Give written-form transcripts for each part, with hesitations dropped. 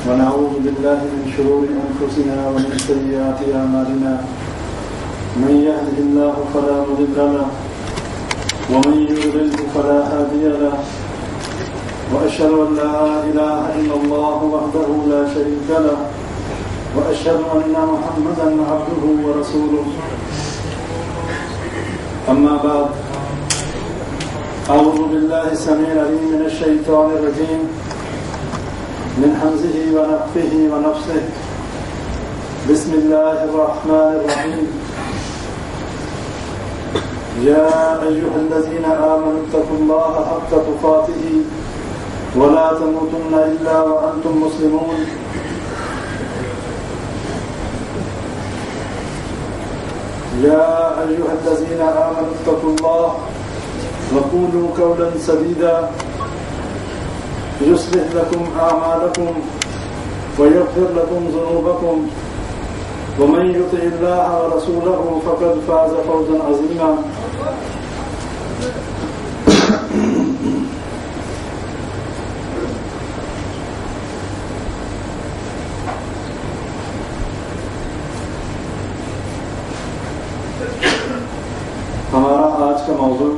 ونعوذ بالله من شرور أنفسنا ومن سيئات أعمالنا من يهده الله فلا مضل له ومن يضلل فلا هادي له وأشهد أن لا إله إلا الله وحده لا شريك له وأشهد أن محمدا عبده ورسوله أما بعد أعوذ بالله السميع العليم من الشيطان الرجيم من همزه ونفخه ونفثه بسم الله الرحمن الرحيم يا أيها الذين آمنوا اتقوا الله حق تقاته ولا تموتن إلا وأنتم مسلمون يا أيها الذين آمنوا اتقوا الله وقولوا قولا سديدا يصلح لكم أعمالكم ويغفر لكم ذنوبكم ومن يطع الله ورسوله فقد فاز فوزا عظيما ہمارا آج کا موضوع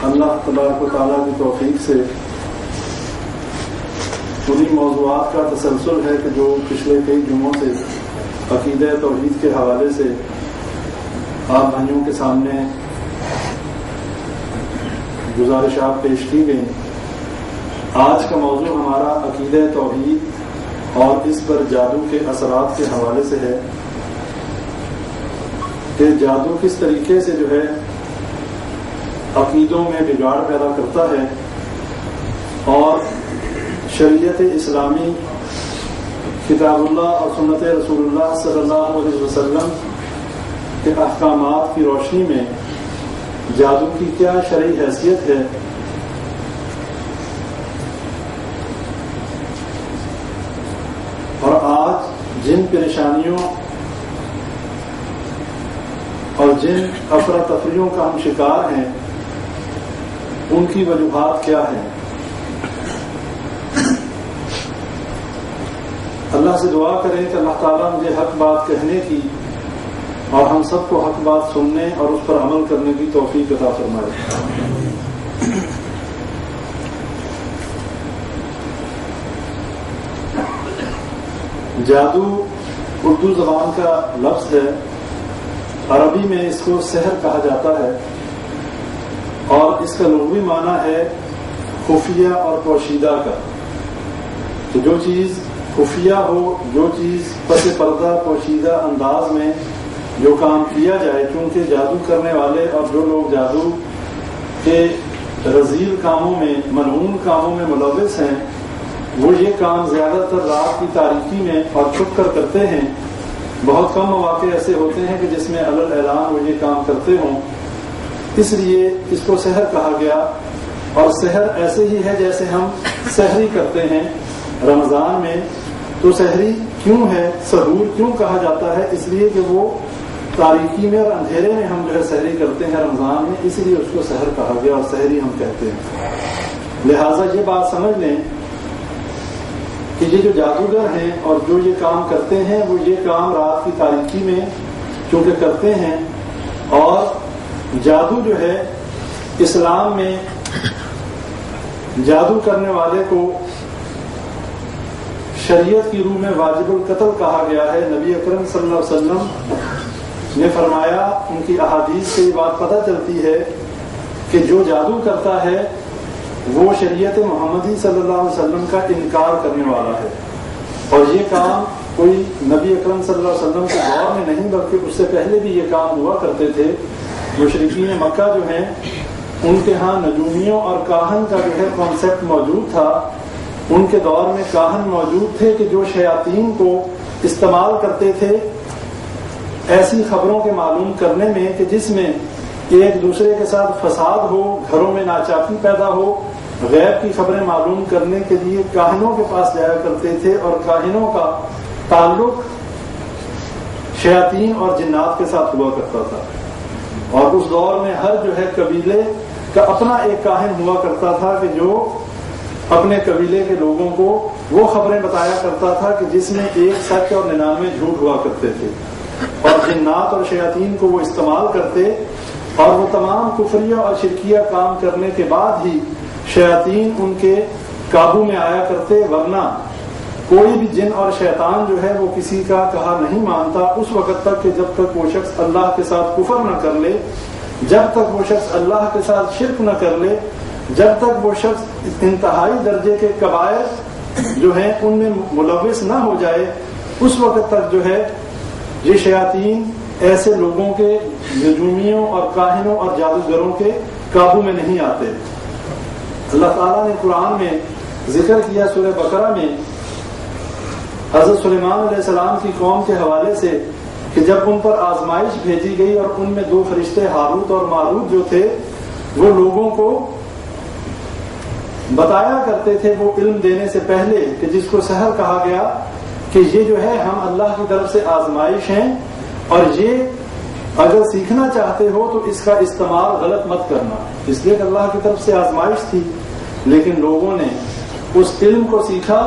اللہ تبارک و تعالیٰ کی توفیق سے انہی موضوعات کا تسلسل ہے کہ جو پچھلے کئی جمعوں سے عقیدہ توحید کے حوالے سے آپ بھائیوں کے سامنے گزارشات پیش کی گئیں. آج کا موضوع ہمارا عقیدہ توحید اور اس پر جادو کے اثرات کے حوالے سے ہے کہ جادو کس طریقے سے جو ہے عقیدوں میں بگاڑ پیدا کرتا ہے اور شریعت اسلامی کتاب اللہ اور سنت رسول اللہ صلی اللہ علیہ وسلم کے احکامات کی روشنی میں جادو کی کیا شرعی حیثیت ہے اور آج جن پریشانیوں اور جن افراتفریوں کا ہم شکار ہیں ان کی وجوہات کیا ہیں. اللہ سے دعا کریں کہ اللہ تعالیٰ مجھے حق بات کہنے کی اور ہم سب کو حق بات سننے اور اس پر عمل کرنے کی توفیق عطا فرمائے. جادو اردو زبان کا لفظ ہے. عربی میں اس کو سحر کہا جاتا ہے اور اس کا لغوی معنی ہے خفیہ اور پوشیدہ کا. تو جو چیز خفیہ ہو، جو چیز پس پردہ پوشیدہ انداز میں جو کام کیا جائے، کیونکہ جادو کرنے والے اور جو لوگ جادو کے رذیل کاموں میں، ملعون کاموں میں ملوث ہیں، وہ یہ کام زیادہ تر رات کی تاریکی میں اور چھپ کر کرتے ہیں. بہت کم مواقع ایسے ہوتے ہیں کہ جس میں علل اعلان وہ یہ کام کرتے ہوں. اس لیے اس کو سحر کہا گیا. اور سحر ایسے ہی ہے جیسے ہم سحری کرتے ہیں رمضان میں. تو سحری کیوں ہے، سحور کیوں کہا جاتا ہے؟ اس لیے کہ وہ تاریکی میں اور اندھیرے میں ہم جو ہے سحری کرتے ہیں رمضان میں، اس لیے اس کو سحر کہا گیا اور سحری ہم کہتے ہیں. لہٰذا یہ بات سمجھ لیں کہ یہ جو جادوگر ہیں اور جو یہ کام کرتے ہیں وہ یہ کام رات کی تاریکی میں چونکہ کرتے ہیں. اور جادو جو ہے اسلام میں جادو کرنے والے کو شریعت کی روح میں واجب القتل کہا گیا ہے. نبی اکرم صلی اللہ علیہ وسلم نے فرمایا، ان کی احادیث سے یہ بات پتہ چلتی ہے کہ جو جادو کرتا ہے وہ شریعت محمدی صلی اللہ علیہ وسلم کا انکار کرنے والا ہے. اور یہ کام کوئی نبی اکرم صلی اللہ علیہ وسلم کے دور میں نہیں بلکہ اس سے پہلے بھی یہ کام ہوا کرتے تھے. مشرکین مکہ جو ہیں ان کے ہاں نجومیوں اور کاہن کا جو ہے کانسیپٹ موجود تھا. ان کے دور میں کاہن موجود تھے کہ جو شیاطین کو استعمال کرتے تھے ایسی خبروں کے معلوم کرنے میں کہ جس میں ایک دوسرے کے ساتھ فساد ہو، گھروں میں ناچاکی پیدا ہو. غیب کی خبریں معلوم کرنے کے لیے کاہنوں کے پاس جایا کرتے تھے اور کاہنوں کا تعلق شیاطین اور جنات کے ساتھ ہوا کرتا تھا. اور اس دور میں ہر جو ہے قبیلے کا اپنا ایک کاہن ہوا کرتا تھا کہ جو اپنے قبیلے کے لوگوں کو وہ خبریں بتایا کرتا تھا کہ جس میں 1 سچ اور 99 جھوٹ ہوا کرتے تھے، اور جنات اور شیاطین کو وہ استعمال کرتے، اور وہ تمام کفریہ اور شرکیہ کام کرنے کے بعد ہی شیاطین ان کے قابو میں آیا کرتے، ورنہ کوئی بھی جن اور شیطان جو ہے وہ کسی کا کہا نہیں مانتا اس وقت تک کہ جب تک وہ شخص اللہ کے ساتھ کفر نہ کر لے، جب تک وہ شخص اللہ کے ساتھ شرک نہ کر لے، جب تک وہ شخص انتہائی درجے کے کبائر جو ہیں ان میں ملوث نہ ہو جائے، اس وقت تک جو ہے یہ شیاطین ایسے لوگوں کے نجومیوں اور کاہنوں اور جادوگروں کے قابو میں نہیں آتے۔ اللہ تعالیٰ نے قرآن میں ذکر کیا سورہ بقرہ میں حضرت سلیمان علیہ السلام کی قوم کے حوالے سے کہ جب ان پر آزمائش بھیجی گئی اور ان میں 2 فرشتے ہاروت اور ماروت جو تھے وہ لوگوں کو بتایا کرتے تھے وہ علم دینے سے پہلے کہ جس کو سحر کہا گیا کہ یہ جو ہے ہم اللہ کی طرف سے آزمائش ہیں، اور یہ اگر سیکھنا چاہتے ہو تو اس کا استعمال غلط مت کرنا، اس لیے کہ اللہ کی طرف سے آزمائش تھی۔ لیکن لوگوں نے اس علم کو سیکھا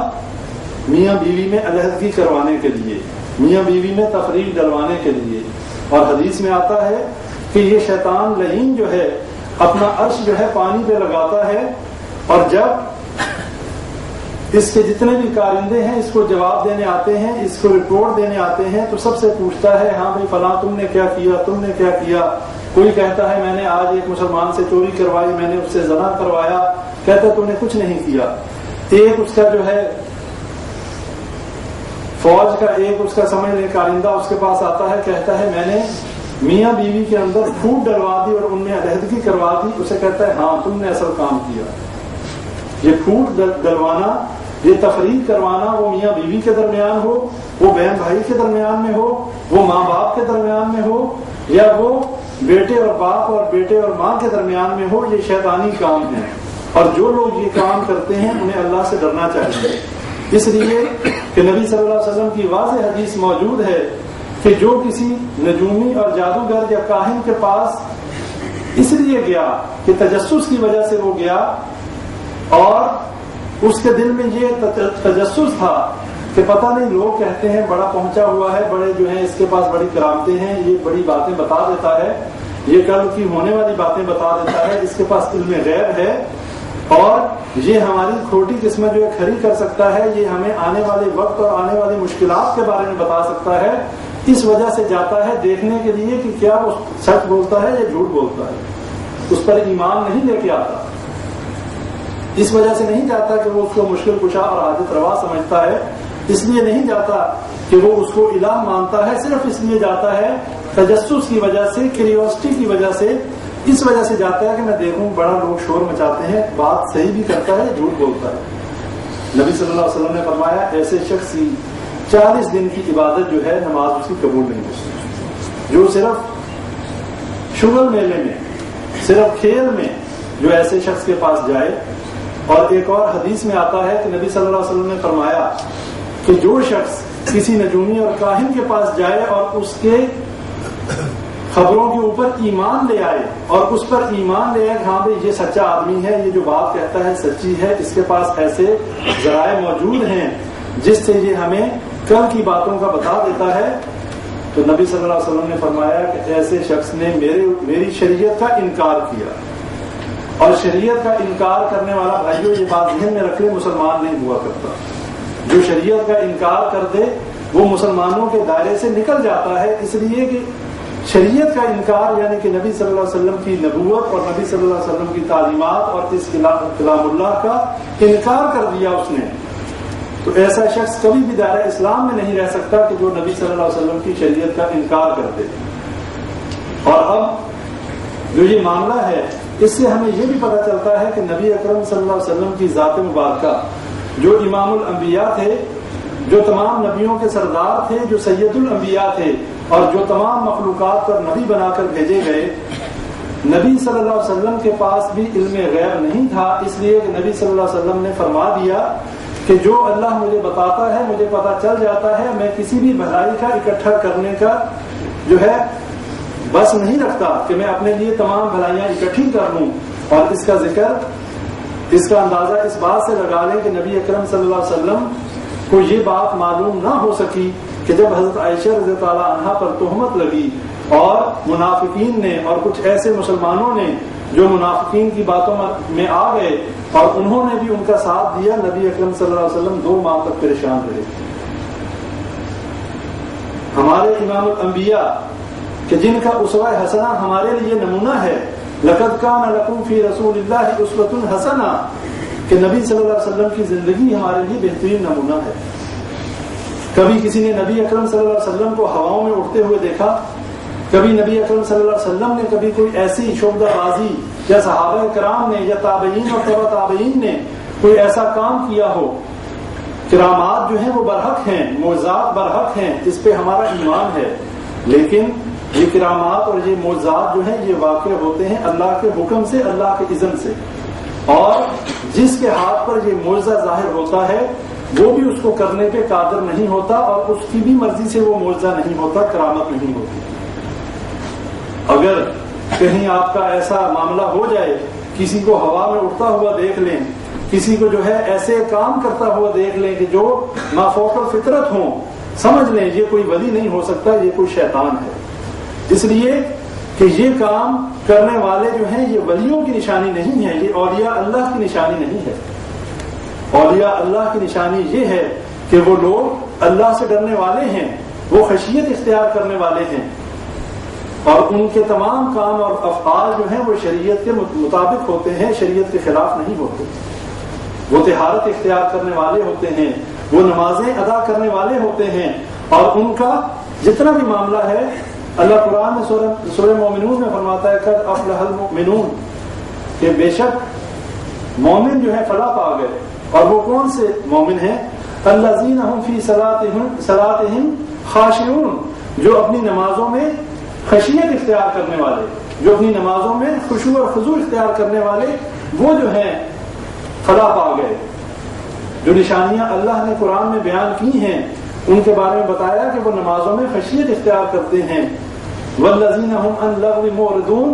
میاں بیوی میں علیحدگی کروانے کے لیے، میاں بیوی میں تفریق ڈلوانے کے لیے، اور حدیث میں آتا ہے کہ یہ شیطان لعین جو ہے اپنا عرش جو ہے پانی پہ لگاتا ہے، اور جب اس کے جتنے بھی کارندے ہیں اس کو جواب دینے آتے ہیں، اس کو رپورٹ دینے آتے ہیں، تو سب سے پوچھتا ہے ہاں بھائی فلاں تم نے کیا کیا، تم نے کیا کیا۔ کوئی کہتا ہے میں نے آج ایک مسلمان سے چوری کروائی، میں نے اس سے زنا کروایا، کہتا ہے تم نے کچھ نہیں کیا۔ ایک اس کا جو ہے فوج کا ایک اس کا سمجھ لیں کارندہ اس کے پاس آتا ہے، کہتا ہے میں نے میاں بیوی کے اندر پھوٹ ڈلوا دی اور ان میں علیحدگی کروا دی، اسے کہتا ہے ہاں تم نے اصل کام کیا۔ یہ پھوٹ ڈلوانا، یہ تفریق کروانا، وہ میاں بیوی کے درمیان ہو، وہ بہن بھائی کے درمیان میں ہو، وہ ماں باپ کے درمیان میں ہو، یا وہ بیٹے اور باپ اور بیٹے اور ماں کے درمیان میں ہو، یہ شیطانی کام ہے، اور جو لوگ یہ کام کرتے ہیں انہیں اللہ سے ڈرنا چاہیے۔ اس لیے کہ نبی صلی اللہ علیہ وسلم کی واضح حدیث موجود ہے کہ جو کسی نجومی اور جادوگر یا کاہن کے پاس اس لیے گیا کہ تجسس کی وجہ سے وہ گیا، اور اس کے دل میں یہ تجسس تھا کہ پتہ نہیں لوگ کہتے ہیں بڑا پہنچا ہوا ہے، بڑے جو ہیں اس کے پاس بڑی کرامتیں ہیں، یہ بڑی باتیں بتا دیتا ہے، یہ کل کی ہونے والی باتیں بتا دیتا ہے، اس کے پاس علم غیب ہے، اور یہ ہماری کھوٹی قسمت جو ہے کھری کر سکتا ہے، یہ ہمیں آنے والے وقت اور آنے والی مشکلات کے بارے میں بتا سکتا ہے۔ اس وجہ سے جاتا ہے دیکھنے کے لیے کہ کیا وہ سچ بولتا ہے یا جھوٹ بولتا ہے، اس پر ایمان نہیں لے کے آتا۔ اس وجہ سے نہیں جاتا کہ وہ اس کو مشکل کشا اور حاجت روا سمجھتا ہے، اس لیے نہیں جاتا کہ وہ اس کو الہ مانتا ہے، صرف اس لیے جاتا ہے تجسس کی وجہ سے، کیوریوسٹی کی وجہ سے، اس وجہ سے جاتا ہے کہ میں دیکھوں بڑا لوگ شور مچاتے ہیں، بات صحیح بھی کرتا ہے جھوٹ بولتا ہے۔ نبی صلی اللہ علیہ وسلم نے فرمایا ایسے شخص کی 40 دن کی عبادت جو ہے نماز اس کی قبول نہیں ہوتی، جو صرف شغل میلے میں، صرف کھیل میں جو ایسے شخص کے پاس جائے۔ اور ایک اور حدیث میں آتا ہے کہ نبی صلی اللہ علیہ وسلم نے فرمایا کہ جو شخص کسی نجومی اور کاہن کے پاس جائے اور اس کے خبروں کے اوپر ایمان لے آئے، اور اس پر ایمان لے آئے کہ ہاں بھائی یہ سچا آدمی ہے، یہ جو بات کہتا ہے سچی ہے، اس کے پاس ایسے ذرائع موجود ہیں جس سے یہ ہمیں کل کی باتوں کا بتا دیتا ہے، تو نبی صلی اللہ علیہ وسلم نے فرمایا کہ ایسے شخص نے میری شریعت کا انکار کیا، اور شریعت کا انکار کرنے والا بھائیو یہ بات ذہن میں رکھ لے مسلمان نہیں ہوا کرتا۔ جو شریعت کا انکار کر دے وہ مسلمانوں کے دائرے سے نکل جاتا ہے، اس لیے کہ شریعت کا انکار یعنی کہ نبی صلی اللہ علیہ وسلم کی نبوت اور نبی صلی اللہ علیہ وسلم کی تعلیمات اور اس کلام اللہ کا انکار کر دیا اس نے، تو ایسا شخص کبھی بھی دائرہ اسلام میں نہیں رہ سکتا کہ جو نبی صلی اللہ علیہ وسلم کی شریعت کا انکار کر دے۔ اور اب جو یہ معاملہ ہے اس سے ہمیں یہ بھی پتہ چلتا ہے کہ نبی اکرم صلی اللہ علیہ وسلم کی ذات مبارکہ جو امام الانبیاء تھے، جو تمام نبیوں کے سردار تھے، جو سید الانبیاء تھے، اور جو تمام مخلوقات پر نبی بنا کر بھیجے گئے، نبی صلی اللہ علیہ وسلم کے پاس بھی علم غیب نہیں تھا، اس لیے کہ نبی صلی اللہ علیہ وسلم نے فرما دیا کہ جو اللہ مجھے بتاتا ہے مجھے پتہ چل جاتا ہے، میں کسی بھی بھلائی کا اکٹھا کرنے کا جو ہے بس نہیں رکھتا کہ میں اپنے لیے تمام بھلائیاں اکٹھی کر لوں۔ اور اس کا ذکر اس کا اندازہ اس بات سے لگا لیں کہ نبی اکرم صلی اللہ علیہ وسلم کو یہ بات معلوم نہ ہو سکی کہ جب حضرت عائشہ رضی اللہ تعالیٰ عنہا پر تہمت لگی اور منافقین نے اور کچھ ایسے مسلمانوں نے جو منافقین کی باتوں میں آ گئے اور انہوں نے بھی ان کا ساتھ دیا، نبی اکرم صلی اللہ علیہ وسلم 2 ماہ تک پریشان رہے۔ ہمارے امام الانبیاء کہ جن کا اسوہ حسنہ ہمارے لیے نمونہ ہے، لقد کان لکم فی رسول اللہ اسوۃ حسنہ، کہ نبی صلی اللہ علیہ وسلم کی زندگی ہمارے لیے بہترین نمونہ ہے۔ کبھی کسی نے نبی اکرم صلی اللہ علیہ وسلم کو ہواؤں میں اڑتے ہوئے دیکھا؟ کبھی نبی اکرم صلی اللہ علیہ وسلم نے کبھی کوئی ایسی شعبدہ بازی یا صحابہ کرام نے یا تابعین اور تبع تابعین نے کوئی ایسا کام کیا ہو؟ کرامات جو ہیں وہ برحق ہیں، معجزات برحق ہیں، اس پہ ہمارا ایمان ہے، لیکن یہ کرامات اور یہ معجزات جو ہیں یہ واقع ہوتے ہیں اللہ کے حکم سے، اللہ کے اذن سے، اور جس کے ہاتھ پر یہ معجزہ ظاہر ہوتا ہے وہ بھی اس کو کرنے پہ قادر نہیں ہوتا، اور اس کی بھی مرضی سے وہ معجزہ نہیں ہوتا، کرامت نہیں ہوتی۔ اگر کہیں آپ کا ایسا معاملہ ہو جائے، کسی کو ہوا میں اڑتا ہوا دیکھ لیں، کسی کو جو ہے ایسے کام کرتا ہوا دیکھ لیں کہ جو مافوق الفطرت ہوں، سمجھ لیں یہ کوئی ولی نہیں ہو سکتا، یہ کوئی شیطان ہے، اس لیے کہ یہ کام کرنے والے جو ہیں یہ ولیوں کی نشانی نہیں ہے، یہ اولیاء اللہ کی نشانی نہیں ہے۔ اولیاء اللہ کی نشانی یہ ہے کہ وہ لوگ اللہ سے ڈرنے والے ہیں، وہ خشیت اختیار کرنے والے ہیں، اور ان کے تمام کام اور افعال جو ہیں وہ شریعت کے مطابق ہوتے ہیں، شریعت کے خلاف نہیں ہوتے۔ وہ طہارت اختیار کرنے والے ہوتے ہیں، وہ نمازیں ادا کرنے والے ہوتے ہیں، اور ان کا جتنا بھی معاملہ ہے اللہ قرآن میں سورہ مومنون میں فرماتا ہے قد افلح المؤمنون، کہ بے شک مومن جو ہے فلاح پا گئے، اور وہ کون سے مومن ہیں؟ الذین هم فی صلاتہم خاشعون، جو اپنی نمازوں میں خشیت اختیار کرنے والے، جو اپنی نمازوں میں خشوع اور خضوع اختیار کرنے والے، وہ جو ہیں فلاح پا گئے۔ جو نشانیاں اللہ نے قرآن میں بیان کی ہیں ان کے بارے میں بتایا کہ وہ نمازوں میں خشیت اختیار کرتے ہیں۔ والذین هم عن اللغو معرضون،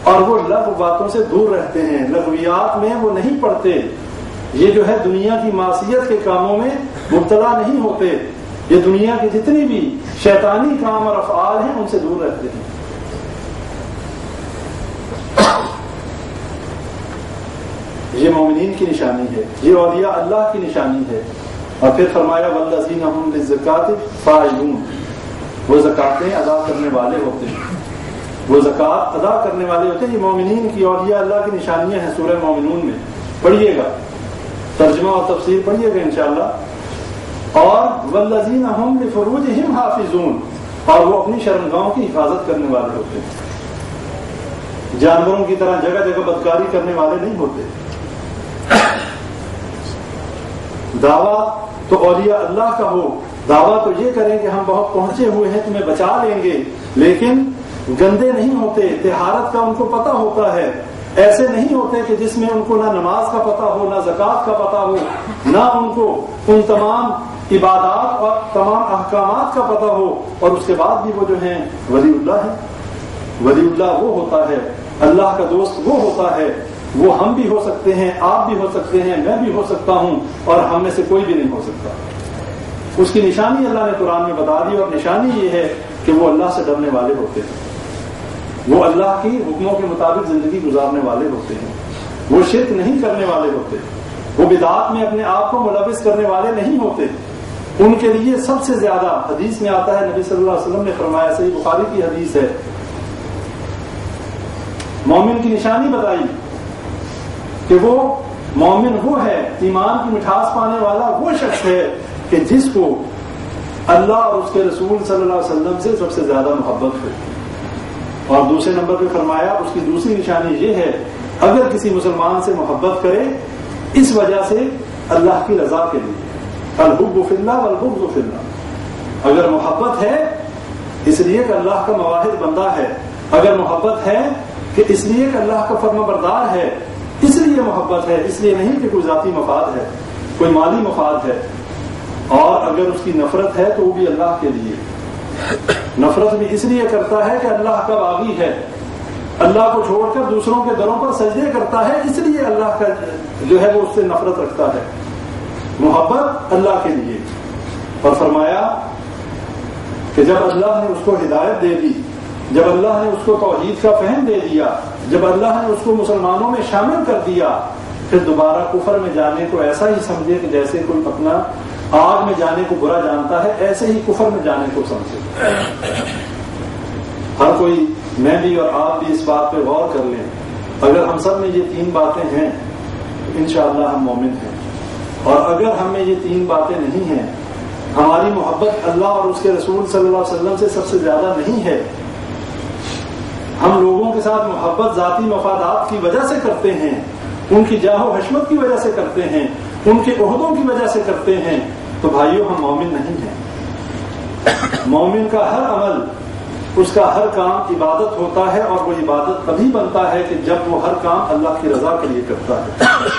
اور وہ لغو باتوں سے دور رہتے ہیں، لغویات میں وہ نہیں پڑتے، یہ جو ہے دنیا کی معصیت کے کاموں میں مبتلا نہیں ہوتے، یہ دنیا کے جتنی بھی شیطانی کام اور افعال ہیں ان سے دور رہتے ہیں۔ یہ مومنین کی نشانی ہے، یہ اولیاء اللہ کی نشانی ہے۔ اور پھر فرمایا والذین هم للزکاۃ فاعلون، وہ زکاتیں ادا کرنے والے ہوتے ہیں، وہ زکات ادا کرنے والے ہوتے ہیں۔ یہ مومنین کی اولیاء اللہ کی نشانیاں ہیں، سورہ مومنون میں پڑھیے گا، ترجمہ اور تفسیر پڑھیے گا انشاءاللہ۔ اور والذین هم لفروجہم حافظون، اور وہ اپنی شرمگاہوں کی حفاظت کرنے والے ہوتے ہیں، جانوروں کی طرح جگہ جگہ بدکاری کرنے والے نہیں ہوتے۔ دعویٰ تو اولیاء اللہ کا ہو، دعویٰ تو یہ کریں کہ ہم بہت پہنچے ہوئے ہیں، تمہیں بچا لیں گے، لیکن گندے نہیں ہوتے، طہارت کا ان کو پتہ ہوتا ہے، ایسے نہیں ہوتے کہ جس میں ان کو نہ نماز کا پتہ ہو، نہ زکوٰۃ کا پتہ ہو، نہ ان کو ان تمام عبادات اور تمام احکامات کا پتہ ہو، اور اس کے بعد بھی وہ جو ہیں ولی اللہ ہیں۔ ولی اللہ وہ ہوتا ہے، اللہ کا دوست وہ ہوتا ہے، وہ ہم بھی ہو سکتے ہیں، آپ بھی ہو سکتے ہیں، میں بھی ہو سکتا ہوں، اور ہم میں سے کوئی بھی نہیں ہو سکتا۔ اس کی نشانی اللہ نے قرآن میں بتا دی، اور نشانی یہ ہے کہ وہ اللہ سے ڈرنے والے ہوتے ہیں، وہ اللہ کی حکموں کے مطابق زندگی گزارنے والے ہوتے ہیں، وہ شرک نہیں کرنے والے ہوتے، وہ بدعات میں اپنے آپ کو ملوث کرنے والے نہیں ہوتے۔ ان کے لیے سب سے زیادہ حدیث میں آتا ہے، نبی صلی اللہ علیہ وسلم نے فرمایا، صحیح بخاری کی حدیث ہے، مومن کی نشانی بتائی کہ وہ مومن وہ ہے، ایمان کی مٹھاس پانے والا وہ شخص ہے کہ جس کو اللہ اور اس کے رسول صلی اللہ علیہ وسلم سے سب سے زیادہ محبت ہو۔ اور دوسرے نمبر پہ فرمایا اس کی دوسری نشانی یہ ہے، اگر کسی مسلمان سے محبت کرے اس وجہ سے اللہ کی رضا کے لیے، الحب فی اللہ والبغض فی اللہ، اگر محبت ہے اس لیے کہ اللہ کا مواحد بندہ ہے، اگر محبت ہے کہ اس لیے کہ اللہ کا فرما بردار ہے، اس لیے محبت ہے، اس لیے نہیں کہ کوئی ذاتی مفاد ہے، کوئی مالی مفاد ہے، اور اگر اس کی نفرت ہے تو وہ بھی اللہ کے لیے، نفرت بھی اس لیے کرتا ہے کہ اللہ کا باغی ہے، اللہ کو چھوڑ کر دوسروں کے دروں پر سجدے کرتا ہے، اس لیے اللہ کا جو ہے وہ اس سے نفرت رکھتا ہے، محبت اللہ کے لیے۔ اور فرمایا کہ جب اللہ نے اس کو ہدایت دے دی، جب اللہ نے اس کو توحید کا فہم دے دیا، جب اللہ نے اس کو مسلمانوں میں شامل کر دیا، پھر دوبارہ کفر میں جانے کو ایسا ہی سمجھے کہ جیسے کوئی اپنا آگ میں جانے کو برا جانتا ہے، ایسے ہی کفر میں جانے کو سمجھے۔ ہر کوئی، میں بھی اور آپ بھی اس بات پہ غور کر لیں، اگر ہم سب میں یہ 3 باتیں ہیں تو انشاءاللہ ہم مومن ہیں، اور اگر ہم میں یہ 3 باتیں نہیں ہیں، ہماری محبت اللہ اور اس کے رسول صلی اللہ علیہ وسلم سے سب سے زیادہ نہیں ہے، ہم لوگوں کے ساتھ محبت ذاتی مفادات کی وجہ سے کرتے ہیں، ان کی جاہ و حشمت کی وجہ سے کرتے ہیں، ان کے عہدوں کی وجہ سے کرتے ہیں، تو بھائیوں ہم مومن نہیں ہیں۔ مومن کا ہر عمل، اس کا ہر کام عبادت ہوتا ہے، اور وہ عبادت تبھی بنتا ہے کہ جب وہ ہر کام اللہ کی رضا کے لیے کرتا ہے۔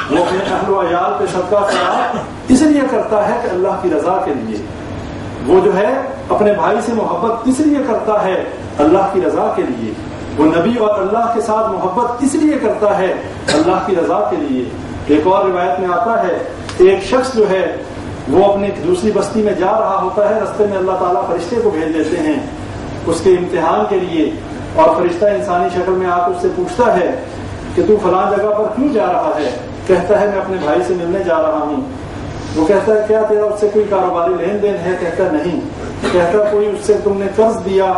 وہ اپنے اہل و عیال پہ صدقہ خیرات اس لیے کرتا ہے کہ اللہ کی رضا کے لیے، وہ جو ہے اپنے بھائی سے محبت اس لیے کرتا ہے اللہ کی رضا کے لیے، وہ نبی اور اللہ کے ساتھ محبت اس لیے کرتا ہے اللہ کی رضا کے لیے۔ ایک اور روایت میں آتا ہے، ایک شخص جو ہے وہ اپنے دوسری بستی میں جا رہا ہوتا ہے، رستے میں اللہ تعالیٰ فرشتے کو بھیج دیتے ہیں اس کے امتحان کے لیے، اور فرشتہ انسانی شکل میں آ کر اس سے پوچھتا ہے کہ تو فلاں جگہ پر کیوں جا رہا ہے؟ کہتا ہے میں اپنے بھائی سے ملنے جا رہا ہوں۔ وہ کہتا ہے کیا تیرا اس سے کوئی کاروباری لین دین ہے؟ کہتا ہے نہیں۔ کہتا کوئی اس سے تم نے قرض دیا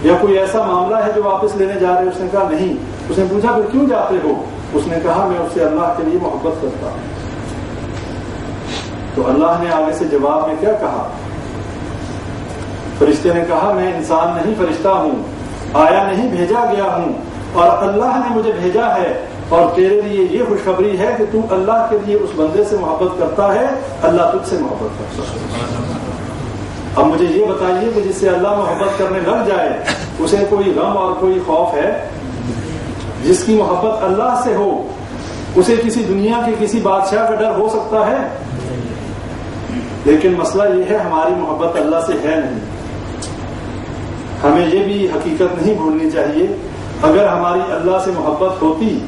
یا کوئی ایسا معاملہ ہے جو واپس لینے جا رہے؟ اس نے کہا نہیں۔ اس نے پوچھا پھر کیوں جاتے ہو؟ اس نے کہا میں اس سے اللہ کے لیے محبت کرتا ہوں۔ تو اللہ نے آگے سے جواب میں کیا کہا؟ فرشتے نے کہا میں انسان نہیں، فرشتہ ہوں، آیا نہیں، بھیجا گیا ہوں، اور اللہ نے مجھے بھیجا ہے، اور تیرے لیے یہ خوشخبری ہے کہ تو اللہ کے لیے اس بندے سے محبت کرتا ہے، اللہ تجھ سے محبت کرتا ہے۔ اب مجھے یہ بتائیے کہ جس سے اللہ محبت کرنے لگ جائے اسے کوئی غم اور کوئی خوف ہے؟ جس کی محبت اللہ سے ہو اسے کسی دنیا کے کسی بادشاہ کا ڈر ہو سکتا ہے؟ لیکن مسئلہ یہ ہے ہماری محبت اللہ سے ہے نہیں۔ ہمیں یہ بھی حقیقت نہیں بھولنی چاہیے، اگر ہماری اللہ سے محبت ہوتی،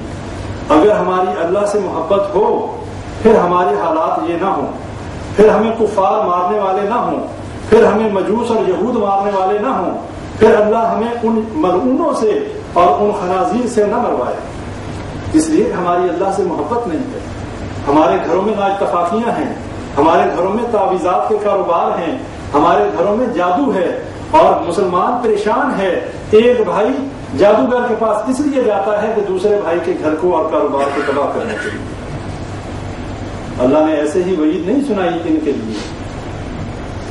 اگر ہماری اللہ سے محبت ہو، پھر ہمارے حالات یہ نہ ہوں، پھر ہمیں کفار مارنے والے نہ ہوں، پھر ہمیں مجوس اور یہود مارنے والے نہ ہوں، پھر اللہ ہمیں ان ملعونوں سے اور ان خنازیر سے نہ مروائے۔ اس لیے ہماری اللہ سے محبت نہیں ہے۔ ہمارے گھروں میں نااتفاقیاں ہیں، ہمارے گھروں میں تعویذات کے کاروبار ہیں، ہمارے گھروں میں جادو ہے، اور مسلمان پریشان ہے۔ ایک بھائی جادوگر کے پاس اس لیے جاتا ہے کہ دوسرے بھائی کے گھر کو اور کاروبار کو تباہ کرنے کے لیے۔ اللہ نے ایسے ہی وعید نہیں سنائی ان کے لیے۔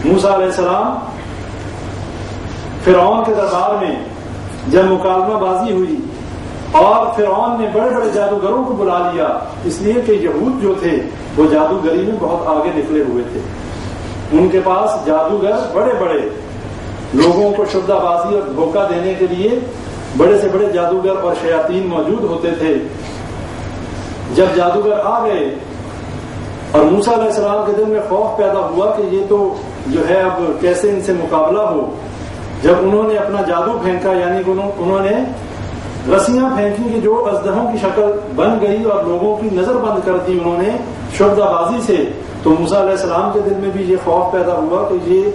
موسیٰ علیہ السلام فرعون کے دربار میں جب مکالمہ بازی ہوئی اور فرعون نے بڑے بڑے جادوگروں کو بلا لیا، اس لیے کہ یہود جو تھے وہ جادوگری میں بہت آگے نکلے ہوئے تھے، ان کے پاس جادوگر بڑے بڑے لوگوں کو شبدہ بازی اور دھوکہ دینے کے لیے بڑے سے بڑے جادوگر اور شیاطین موجود ہوتے تھے۔ جب جادوگر آ گئے اور موسیٰ علیہ السلام کے دل میں خوف پیدا ہوا کہ یہ تو جو ہے اب کیسے ان سے مقابلہ ہو، جب انہوں نے اپنا جادو پھینکا، یعنی انہوں نے رسیاں پھینکی کہ جو اژدہوں کی شکل بن گئی اور لوگوں کی نظر بند کر دی انہوں نے شبدہ بازی سے، تو موسیٰ علیہ السلام کے دل میں بھی یہ خوف پیدا ہوا کہ یہ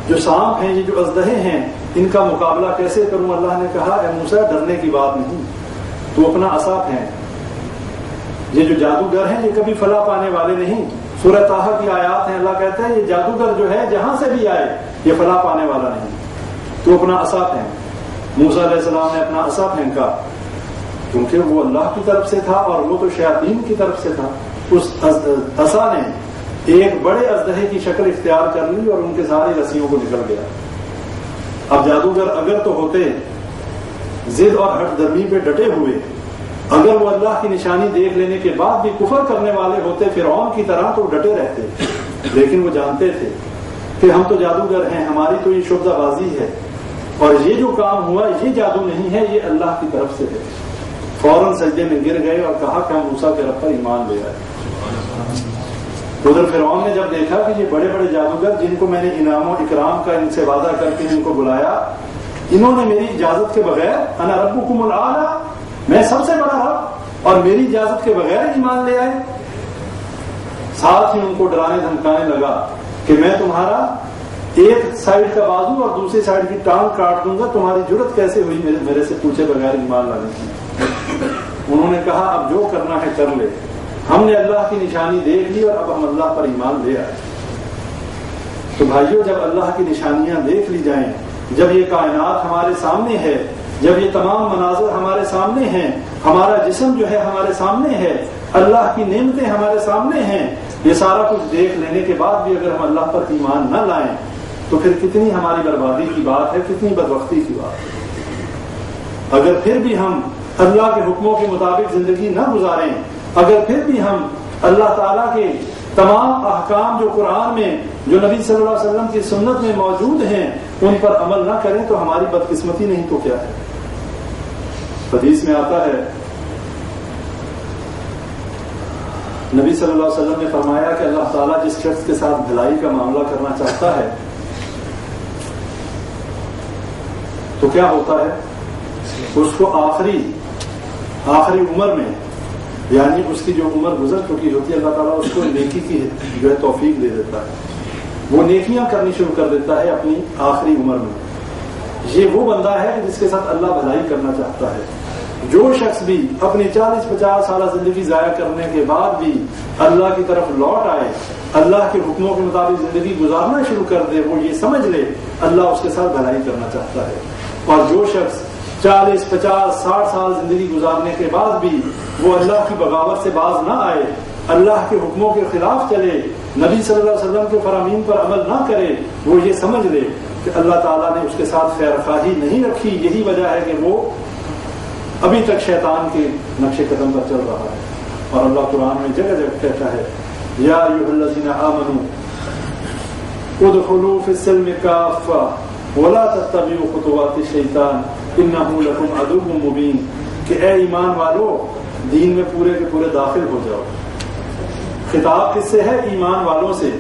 جو سانپ ہیں، یہ جو اژدہے ہیں، ان کا مقابلہ کیسے کروں؟ اللہ نے کہا اے موسیٰ ڈرنے کی بات نہیں، تو اپنا عصا پھینک۔ یہ جو جادوگر ہیں یہ کبھی فلاح پانے والے نہیں، سورہ طٰہٰ کی آیات ہیں، اللہ کہتا ہے یہ جادوگر جو ہے جہاں سے بھی آئے یہ فلاح پانے والا نہیں، تو اپنا عصا پھینک۔ موسیٰ علیہ السلام نے اپنا عصا پھینکا، کیونکہ وہ اللہ کی طرف سے تھا اور وہ تو شیاطین کی طرف سے تھا۔ اس عصا نے ایک بڑے اژدہے کی شکل اختیار کر لی اور ان کے ساری رسیوں کو نکل گیا۔ اب جادوگر اگر تو ہوتے ضد اور ہٹ درمی پہ ڈٹے ہوئے، اگر وہ اللہ کی نشانی دیکھ لینے کے بعد بھی کفر کرنے والے ہوتے فرعون کی طرح، تو ڈٹے رہتے، لیکن وہ جانتے تھے کہ ہم تو جادوگر ہیں، ہماری تو یہ شبدہ بازی ہے، اور یہ جو کام ہوا یہ جادو نہیں ہے، یہ اللہ کی طرف سے ہے۔ فوراً سجدے میں گر گئے اور کہا کہ ہم موسیٰ کے رب پر ایمان لے آئے۔ ادھر فرعون نے جب دیکھا کہ یہ بڑے بڑے جادوگر جن کو میں نے انعام و اکرام کا ان سے وعدہ کر کے ان کو بلایا، انہوں نے میری اجازت کے بغیر انا ربکم الاعلی، میں سب سے بڑا رب اور میری اجازت کے بغیر ایمان لے آئے. ساتھ ہی ان کو ڈرانے دھمکانے لگا کہ میں تمہارا ایک سائڈ کا بازو اور دوسری سائڈ کی ٹانگ کاٹ دوں گا, تمہاری جرت کیسے ہوئی میرے سے پوچھے بغیر ایمان لانے کی. انہوں نے کہا اب جو کرنا ہے کر لے, ہم نے اللہ کی نشانی دیکھ لی اور اب ہم اللہ پر ایمان لے آئے. تو بھائیوں, جب اللہ کی نشانیاں دیکھ لی جائیں, جب یہ کائنات ہمارے سامنے ہے, جب یہ تمام مناظر ہمارے سامنے ہیں, ہمارا جسم جو ہے ہمارے سامنے ہے, اللہ کی نعمتیں ہمارے سامنے ہیں, یہ سارا کچھ دیکھ لینے کے بعد بھی اگر ہم اللہ پر ایمان نہ لائیں تو پھر کتنی ہماری بربادی کی بات ہے, کتنی بدبختی کی بات ہے. اگر پھر بھی ہم اللہ کے حکموں کے مطابق زندگی نہ گزاریں, اگر پھر بھی ہم اللہ تعالیٰ کے تمام احکام جو قرآن میں, جو نبی صلی اللہ علیہ وسلم کی سنت میں موجود ہیں, ان پر عمل نہ کریں تو ہماری بدقسمتی نہیں تو کیا ہے. حدیث میں آتا ہے, نبی صلی اللہ علیہ وسلم نے فرمایا کہ اللہ تعالیٰ جس شخص کے ساتھ بھلائی کا معاملہ کرنا چاہتا ہے تو کیا ہوتا ہے, اس کو آخری عمر میں, یعنی اس کی جو عمر گزر چکی ہوتی ہے, اللہ تعالیٰ اس کو نیکی کی جو ہے توفیق دے دیتا ہے, وہ نیکیاں کرنی شروع کر دیتا ہے اپنی آخری عمر میں. یہ وہ بندہ ہے جس کے ساتھ اللہ بھلائی کرنا چاہتا ہے. جو شخص بھی اپنی 40-50 سالہ زندگی ضائع کرنے کے بعد بھی اللہ کی طرف لوٹ آئے, اللہ کے حکموں کے مطابق زندگی گزارنا شروع کر دے, وہ یہ سمجھ لے اللہ اس کے ساتھ بھلائی کرنا چاہتا ہے. اور جو شخص 40-50-60 سال زندگی گزارنے کے بعد بھی وہ اللہ کی بغاوت سے باز نہ آئے, اللہ کے حکموں کے خلاف چلے, نبی صلی اللہ علیہ وسلم کے فرامین پر عمل نہ کرے, وہ یہ سمجھ لے کہ اللہ تعالیٰ نے اس کے ساتھ خیر خواہی نہیں رکھی. یہی وجہ ہے کہ وہ ابھی تک شیطان کے نقش قدم پر چل رہا ہے. اور اللہ قرآن میں جگہ جگہ کہتا ہے, یا ایھا الذین آمنوا ادخلوا فی السلم کافہ ولا تتبعوا خطوات الشیطان انہ لکم عدو مبین, کہ اے ایمان والو دین میں پورے کے پورے داخل ہو جاؤ. خطاب کس سے ہے؟ ایمان والوں سے.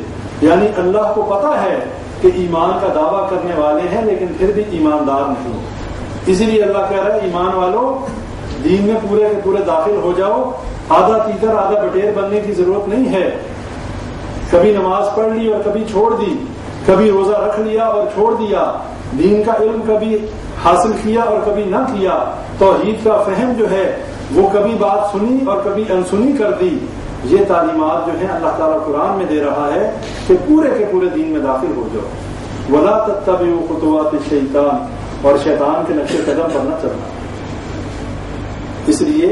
یعنی اللہ کو پتا ہے کہ ایمان کا دعویٰ کرنے والے ہیں لیکن پھر بھی ایماندار نہیں, اسی لیے اللہ کہہ رہا ہے ایمان والو دین میں پورے کے پورے داخل ہو جاؤ. آدھا تیتر آدھا بٹیر بننے کی ضرورت نہیں ہے. کبھی نماز پڑھ لی اور کبھی چھوڑ دی, کبھی روزہ رکھ لیا اور چھوڑ دیا, دین کا علم کبھی حاصل کیا اور کبھی نہ کیا, توحید کا فہم جو ہے وہ کبھی بات سنی اور کبھی انسنی کر دی. یہ تعلیمات جو ہیں اللہ تعالیٰ قرآن میں دے رہا ہے کہ پورے کے پورے دین میں داخل ہو جاؤ. ولا تتبعوا خطوات الشیطان, اور شیطان کے نقش قدم پر نہ چلنا. اس لیے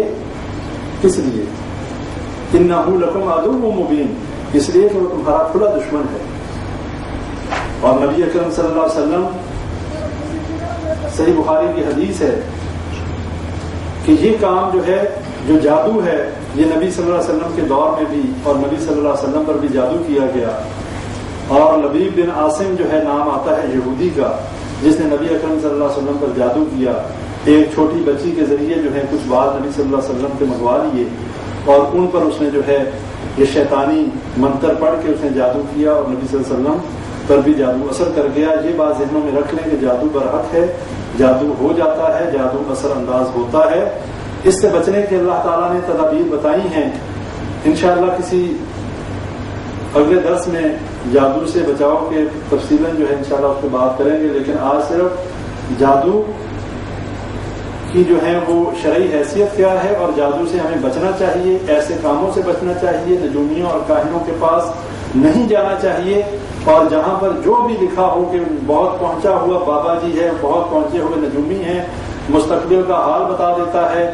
انہ لکم عدو مبین, اس لیے کہ وہ تمہارا کھلا دشمن ہے. اور نبی اکرم صلی اللہ علیہ وسلم, صحیح بخاری کی حدیث ہے کہ یہ کام جو ہے, جو جادو ہے, یہ نبی صلی اللہ علیہ وسلم کے دور میں بھی اور نبی صلی اللہ علیہ وسلم پر بھی جادو کیا گیا. اور لبیب بن عاصم جو ہے نام آتا ہے یہودی کا, جس نے نبی اکرم صلی اللہ علیہ وسلم پر جادو کیا. ایک چھوٹی بچی کے ذریعے جو ہے کچھ بات نبی صلی اللہ علیہ وسلم کے منگوا لیے اور ان پر اس نے جو ہے یہ شیطانی منتر پڑھ کے اس نے جادو کیا اور نبی صلی اللہ علیہ وسلم پر بھی جادو اثر کر گیا. یہ بات ذہنوں میں رکھ لیں کہ جادو برحق ہے, جادو ہو جاتا ہے, جادو اثر انداز ہوتا ہے. اس سے بچنے کے اللہ تعالیٰ نے تدابیر بتائی ہیں. انشاءاللہ کسی اگلے درس میں جادو سے بچاؤ کے تفصیلاً جو ہے انشاءاللہ اس پہ بات کریں گے. لیکن آج صرف جادو کی جو ہے وہ شرعی حیثیت کیا ہے اور جادو سے ہمیں بچنا چاہیے, ایسے کاموں سے بچنا چاہیے, نجومیوں اور کاہنوں کے پاس نہیں جانا چاہیے. اور جہاں پر جو بھی لکھا ہو کہ بہت پہنچا ہوا بابا جی ہے, بہت پہنچے ہوئے نجومی ہیں, مستقبل کا حال بتا دیتا ہے,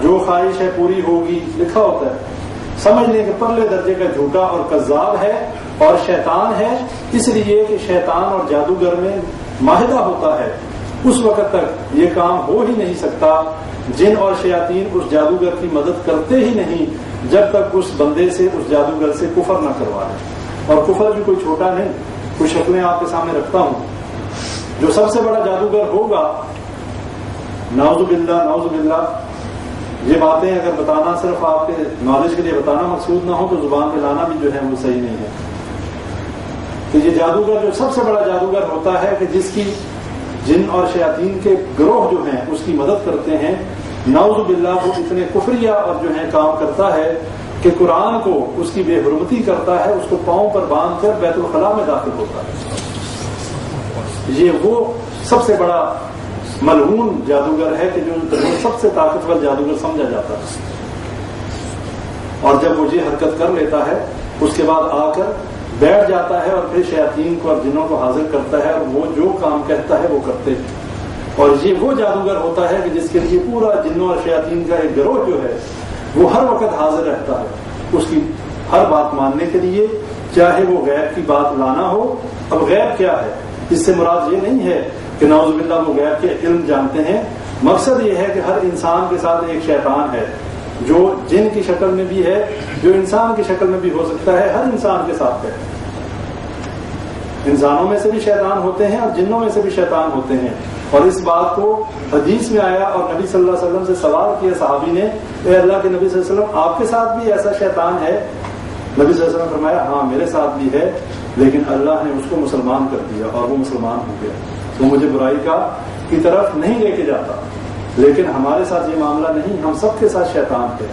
جو خواہش ہے پوری ہوگی, لکھا ہوتا ہے, سمجھ لیں کہ پرلے درجے کا جھوٹا اور کذاب ہے اور شیطان ہے. اس لیے کہ شیطان اور جادوگر میں معاہدہ ہوتا ہے, اس وقت تک یہ کام ہو ہی نہیں سکتا. جن اور شیاطین اس جادوگر کی مدد کرتے ہی نہیں جب تک اس بندے سے, اس جادوگر سے کفر نہ کروا لیں. اور کفر بھی کوئی چھوٹا نہیں, کچھ شکلیں آپ کے سامنے رکھتا ہوں. جو سب سے بڑا جادوگر ہوگا, نعوذ باللہ, یہ باتیں اگر بتانا صرف آپ کے نالج کے لیے بتانا مقصود نہ ہو تو زبان پہ لانا بھی جو ہے وہ صحیح نہیں ہے. کہ یہ جادوگر جو سب سے بڑا جادوگر ہوتا ہے کہ جس کی جن اور شیاطین کے گروہ جو ہیں اس کی مدد کرتے ہیں, نعوذ باللہ وہ اتنے کفریہ اور جو ہے کام کرتا ہے کہ قرآن کو اس کی بے حرمتی کرتا ہے، اس کو پاؤں پر باندھ کر بیت الخلاء میں داخل ہوتا ہے۔ یہ وہ سب سے بڑا ملعون جادوگر ہے کہ جو سب سے طاقتور جادوگر سمجھا جاتا ہے، اور جب وہ یہ حرکت کر لیتا ہے اس کے بعد آ کر بیٹھ جاتا ہے اور پھر شیاطین کو اور جنوں کو حاضر کرتا ہے، اور وہ جو کام کہتا ہے وہ کرتے ہیں۔ اور یہ وہ جادوگر ہوتا ہے کہ جس کے لیے پورا جنوں اور شیاطین کا ایک گروہ جو ہے وہ ہر وقت حاضر رہتا ہے اس کی ہر بات ماننے کے لیے، چاہے وہ غیب کی بات لانا ہو۔ اب غیب کیا ہے؟ اس سے مراد یہ نہیں ہے کہ نعوذ باللہ وہ غیب کے علم جانتے ہیں، مقصد یہ ہے کہ ہر انسان کے ساتھ ایک شیطان ہے جو جن کی شکل میں بھی ہے، جو انسان کی شکل میں بھی ہو سکتا ہے، ہر انسان کے ساتھ ہے۔ انسانوں میں سے بھی شیطان ہوتے ہیں اور جنوں میں سے بھی شیطان ہوتے ہیں، اور اس بات کو حدیث میں آیا اور نبی صلی اللہ علیہ وسلم سے سوال کیا صحابی نے، اے اللہ کے نبی صلی اللہ علیہ وسلم آپ کے ساتھ بھی ایسا شیطان ہے؟ نبی صلی اللہ علیہ وسلم نے فرمایا ہاں میرے ساتھ بھی ہے، لیکن اللہ نے اس کو مسلمان کر دیا اور وہ مسلمان ہو گیا، وہ مجھے برائی کی طرف نہیں لے کے جاتا۔ لیکن ہمارے ساتھ یہ معاملہ نہیں، ہم سب کے ساتھ شیطان ہے۔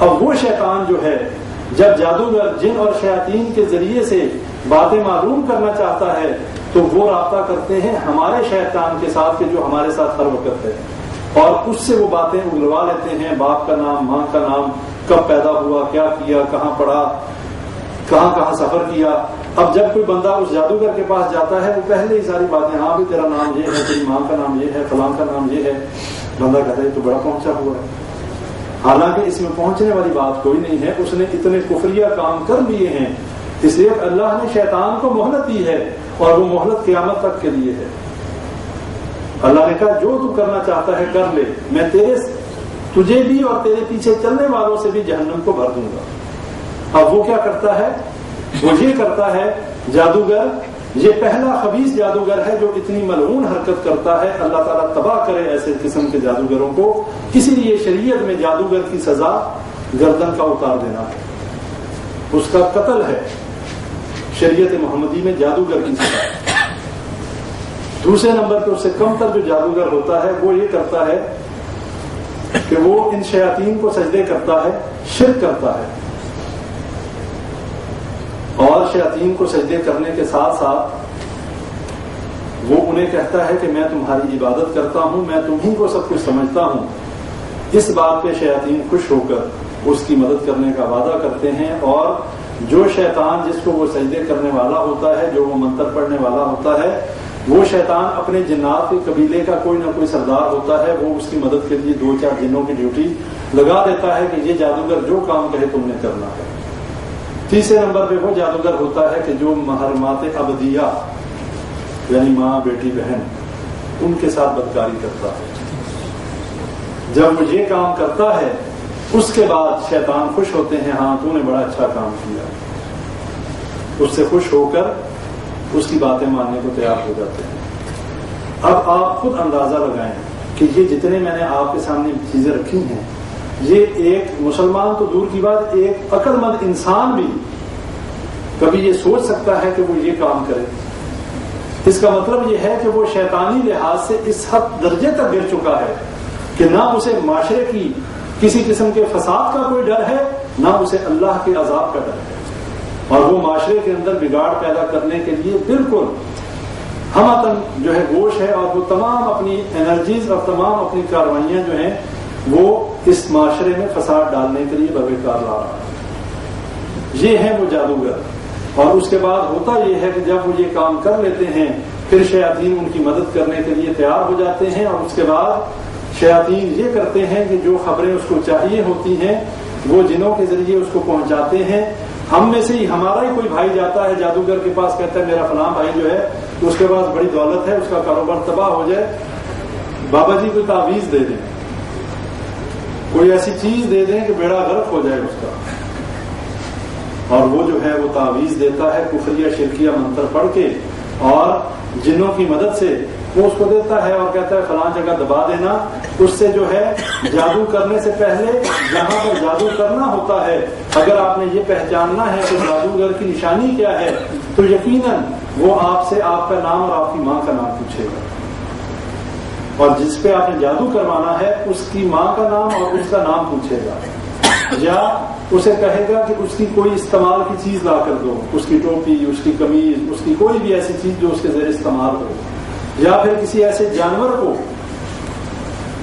اب وہ شیطان جو ہے جب جادوگر جن اور شیاطین کے ذریعے سے باتیں معلوم کرنا چاہتا ہے تو وہ رابطہ کرتے ہیں ہمارے شیطان کے ساتھ کہ جو ہمارے ساتھ ہر وقت ہے، اور اس سے وہ باتیں اگلوا لیتے ہیں، باپ کا نام، ماں کا نام، کب پیدا ہوا، کیا کیا، کہاں پڑھا، کہاں کہاں سفر کیا۔ اب جب کوئی بندہ اس جادوگر کے پاس جاتا ہے وہ پہلے ہی ساری باتیں، ہاں بھی تیرا نام یہ ہے، تیری ماں کا نام یہ ہے، فلاں کا نام یہ ہے، بندہ کہتا ہے تو بڑا پہنچا ہوا ہے، حالانکہ اس میں پہنچنے والی بات کوئی نہیں ہے، اس نے اتنے کفریہ کام کر لیے ہیں، اس لیے اللہ نے شیطان کو مہلت دی ہے اور وہ مہلت قیامت تک کے لیے ہے۔ اللہ نے کہا جو تو کرنا چاہتا ہے کر لے، میں تجھے بھی اور تیرے پیچھے چلنے والوں سے بھی جہنم کو بھر دوں گا۔ اب وہ کیا کرتا ہے؟ وہ یہ کرتا ہے جادوگر، یہ پہلا خبیث جادوگر ہے جو اتنی ملعون حرکت کرتا ہے۔ اللہ تعالیٰ تباہ کرے ایسے قسم کے جادوگروں کو۔ اسی لیے شریعت میں جادوگر کی سزا گردن کا اتار دینا ہے، اس کا قتل ہے شریعت محمدی میں جادوگر کی سزا۔ دوسرے نمبر پہ اس سے کم تر جو جادوگر ہوتا ہے وہ یہ کرتا ہے کہ وہ ان شیاطین کو سجدے کرتا ہے، شرک کرتا ہے، اور شیاطین کو سجدے کرنے کے ساتھ ساتھ وہ انہیں کہتا ہے کہ میں تمہاری عبادت کرتا ہوں، میں تمہیں کو سب کچھ سمجھتا ہوں۔ اس بات پہ شیاطین خوش ہو کر اس کی مدد کرنے کا وعدہ کرتے ہیں، اور جو شیطان جس کو وہ سجدے کرنے والا ہوتا ہے، جو وہ منتر پڑھنے والا ہوتا ہے، وہ شیطان اپنے جنات کے قبیلے کا کوئی نہ کوئی سردار ہوتا ہے، وہ اس کی مدد کے لیے 2-4 جنوں کی ڈیوٹی لگا دیتا ہے کہ یہ جادوگر جو کام کہے تم نے کرنا ہے۔ تیسرے نمبر پہ وہ جادوگر ہوتا ہے کہ جو محرمات ابدیہ یعنی ماں، بیٹی، بہن، ان کے ساتھ بدکاری کرتا ہے۔ جب وہ یہ کام کرتا ہے اس کے بعد شیطان خوش ہوتے ہیں، ہاں تو نے بڑا اچھا کام کیا، اس سے خوش ہو کر اس کی باتیں ماننے کو تیار ہو جاتے ہیں۔ اب آپ خود اندازہ لگائیں کہ یہ جتنے میں نے آپ کے سامنے چیزیں رکھی ہیں، یہ ایک مسلمان تو دور کی بات، ایک عقل مند انسان بھی کبھی یہ سوچ سکتا ہے کہ وہ یہ کام کرے۔ اس کا مطلب یہ ہے کہ وہ شیطانی لحاظ سے اس حد درجے تک گر چکا ہے کہ نہ اسے معاشرے کی کسی قسم کے فساد کا کوئی ڈر ہے، نہ اسے اللہ کے عذاب کا ڈر ہے، اور وہ معاشرے کے اندر بگاڑ پیدا کرنے کے لیے بالکل ہمتن جو ہے گوش ہے، اور وہ تمام اپنی انرجیز اور تمام اپنی کاروائیاں جو ہیں وہ اس معاشرے میں فساد ڈالنے کے لیے بروکار لا رہا ہے۔ یہ ہے وہ جادوگر۔ اور اس کے بعد ہوتا یہ ہے کہ جب وہ یہ کام کر لیتے ہیں پھر شیاطین ان کی مدد کرنے کے لیے تیار ہو جاتے ہیں، اور اس کے بعد شیاطین یہ کرتے ہیں کہ جو خبریں اس کو چاہیے ہوتی ہیں وہ جنوں کے ذریعے اس کو پہنچاتے ہیں۔ ہم میں سے ہی ہمارا ہی کوئی بھائی جاتا ہے جادوگر کے پاس، کہتا ہے میرا فلاں بھائی جو ہے اس کے پاس بڑی دولت ہے، اس کا کاروبار تباہ ہو جائے، بابا جی کوئی تعویذ دے دیں، کوئی ایسی چیز دے دیں کہ بیڑا غرق ہو جائے اس کا، اور وہ جو ہے وہ تعویذ دیتا ہے کفریہ شرکیہ منتر پڑھ کے، اور جنوں کی مدد سے وہ اس کو دیتا ہے اور کہتا ہے فلاں جگہ دبا دینا۔ اس سے جو ہے جادو کرنے سے پہلے جہاں پر جادو کرنا ہوتا ہے اگر آپ نے یہ پہچاننا ہے کہ جادوگر کی نشانی کیا ہے تو یقیناً وہ آپ سے آپ کا نام اور آپ کی ماں کا نام پوچھے گا۔ اور جس پہ آپ نے جادو کروانا ہے اس کی ماں کا نام اور اس کا نام پوچھے گا، یا اسے کہے گا کہ اس کی کوئی استعمال کی چیز لا کر دو، اس کی ٹوپی، اس کی قمیض، اس کی کوئی بھی ایسی چیز جو اس کے زیر استعمال ہو، یا پھر کسی ایسے جانور کو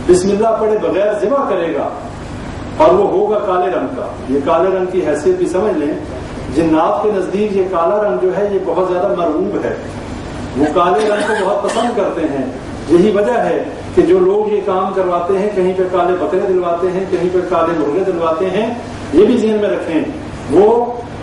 بسم اللہ پڑھے بغیر ذبح کرے گا اور وہ ہوگا کالے رنگ کا۔ یہ کالے رنگ کی حیثیت بھی سمجھ لیں، جنات کے نزدیک یہ کالا رنگ جو ہے یہ بہت زیادہ مرغوب ہے، وہ کالے رنگ کو بہت پسند کرتے ہیں۔ یہی وجہ ہے کہ جو لوگ یہ کام کرواتے ہیں، کہیں پہ کالے بکرے دلواتے ہیں، کہیں پہ کالے مرغے دلواتے ہیں، یہ بھی ذہن میں رکھیں، وہ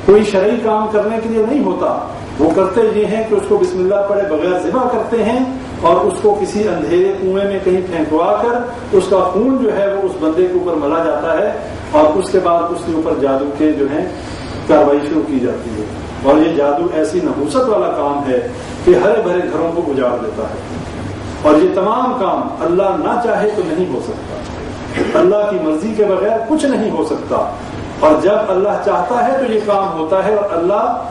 کوئی شرعی کام کرنے کے لیے نہیں ہوتا، وہ کرتے یہ ہیں کہ اس کو بسم اللہ پڑھے بغیر ذبح کرتے ہیں اور اس کو کسی اندھیرے کنویں میں کہیں پھینکوا کر اس کا خون جو ہے وہ اس بندے کے اوپر ملا جاتا ہے اور اس کے بعد اس کے اوپر جادو کے جو ہے کاروائی شروع کی جاتی ہے۔ اور یہ جادو ایسی نحوست والا کام ہے کہ ہرے بھرے گھروں کو اجاڑ دیتا ہے، اور یہ تمام کام اللہ نہ چاہے تو نہیں ہو سکتا، اللہ کی مرضی کے بغیر کچھ نہیں ہو سکتا، اور جب اللہ چاہتا ہے تو یہ کام ہوتا ہے۔ اور اللہ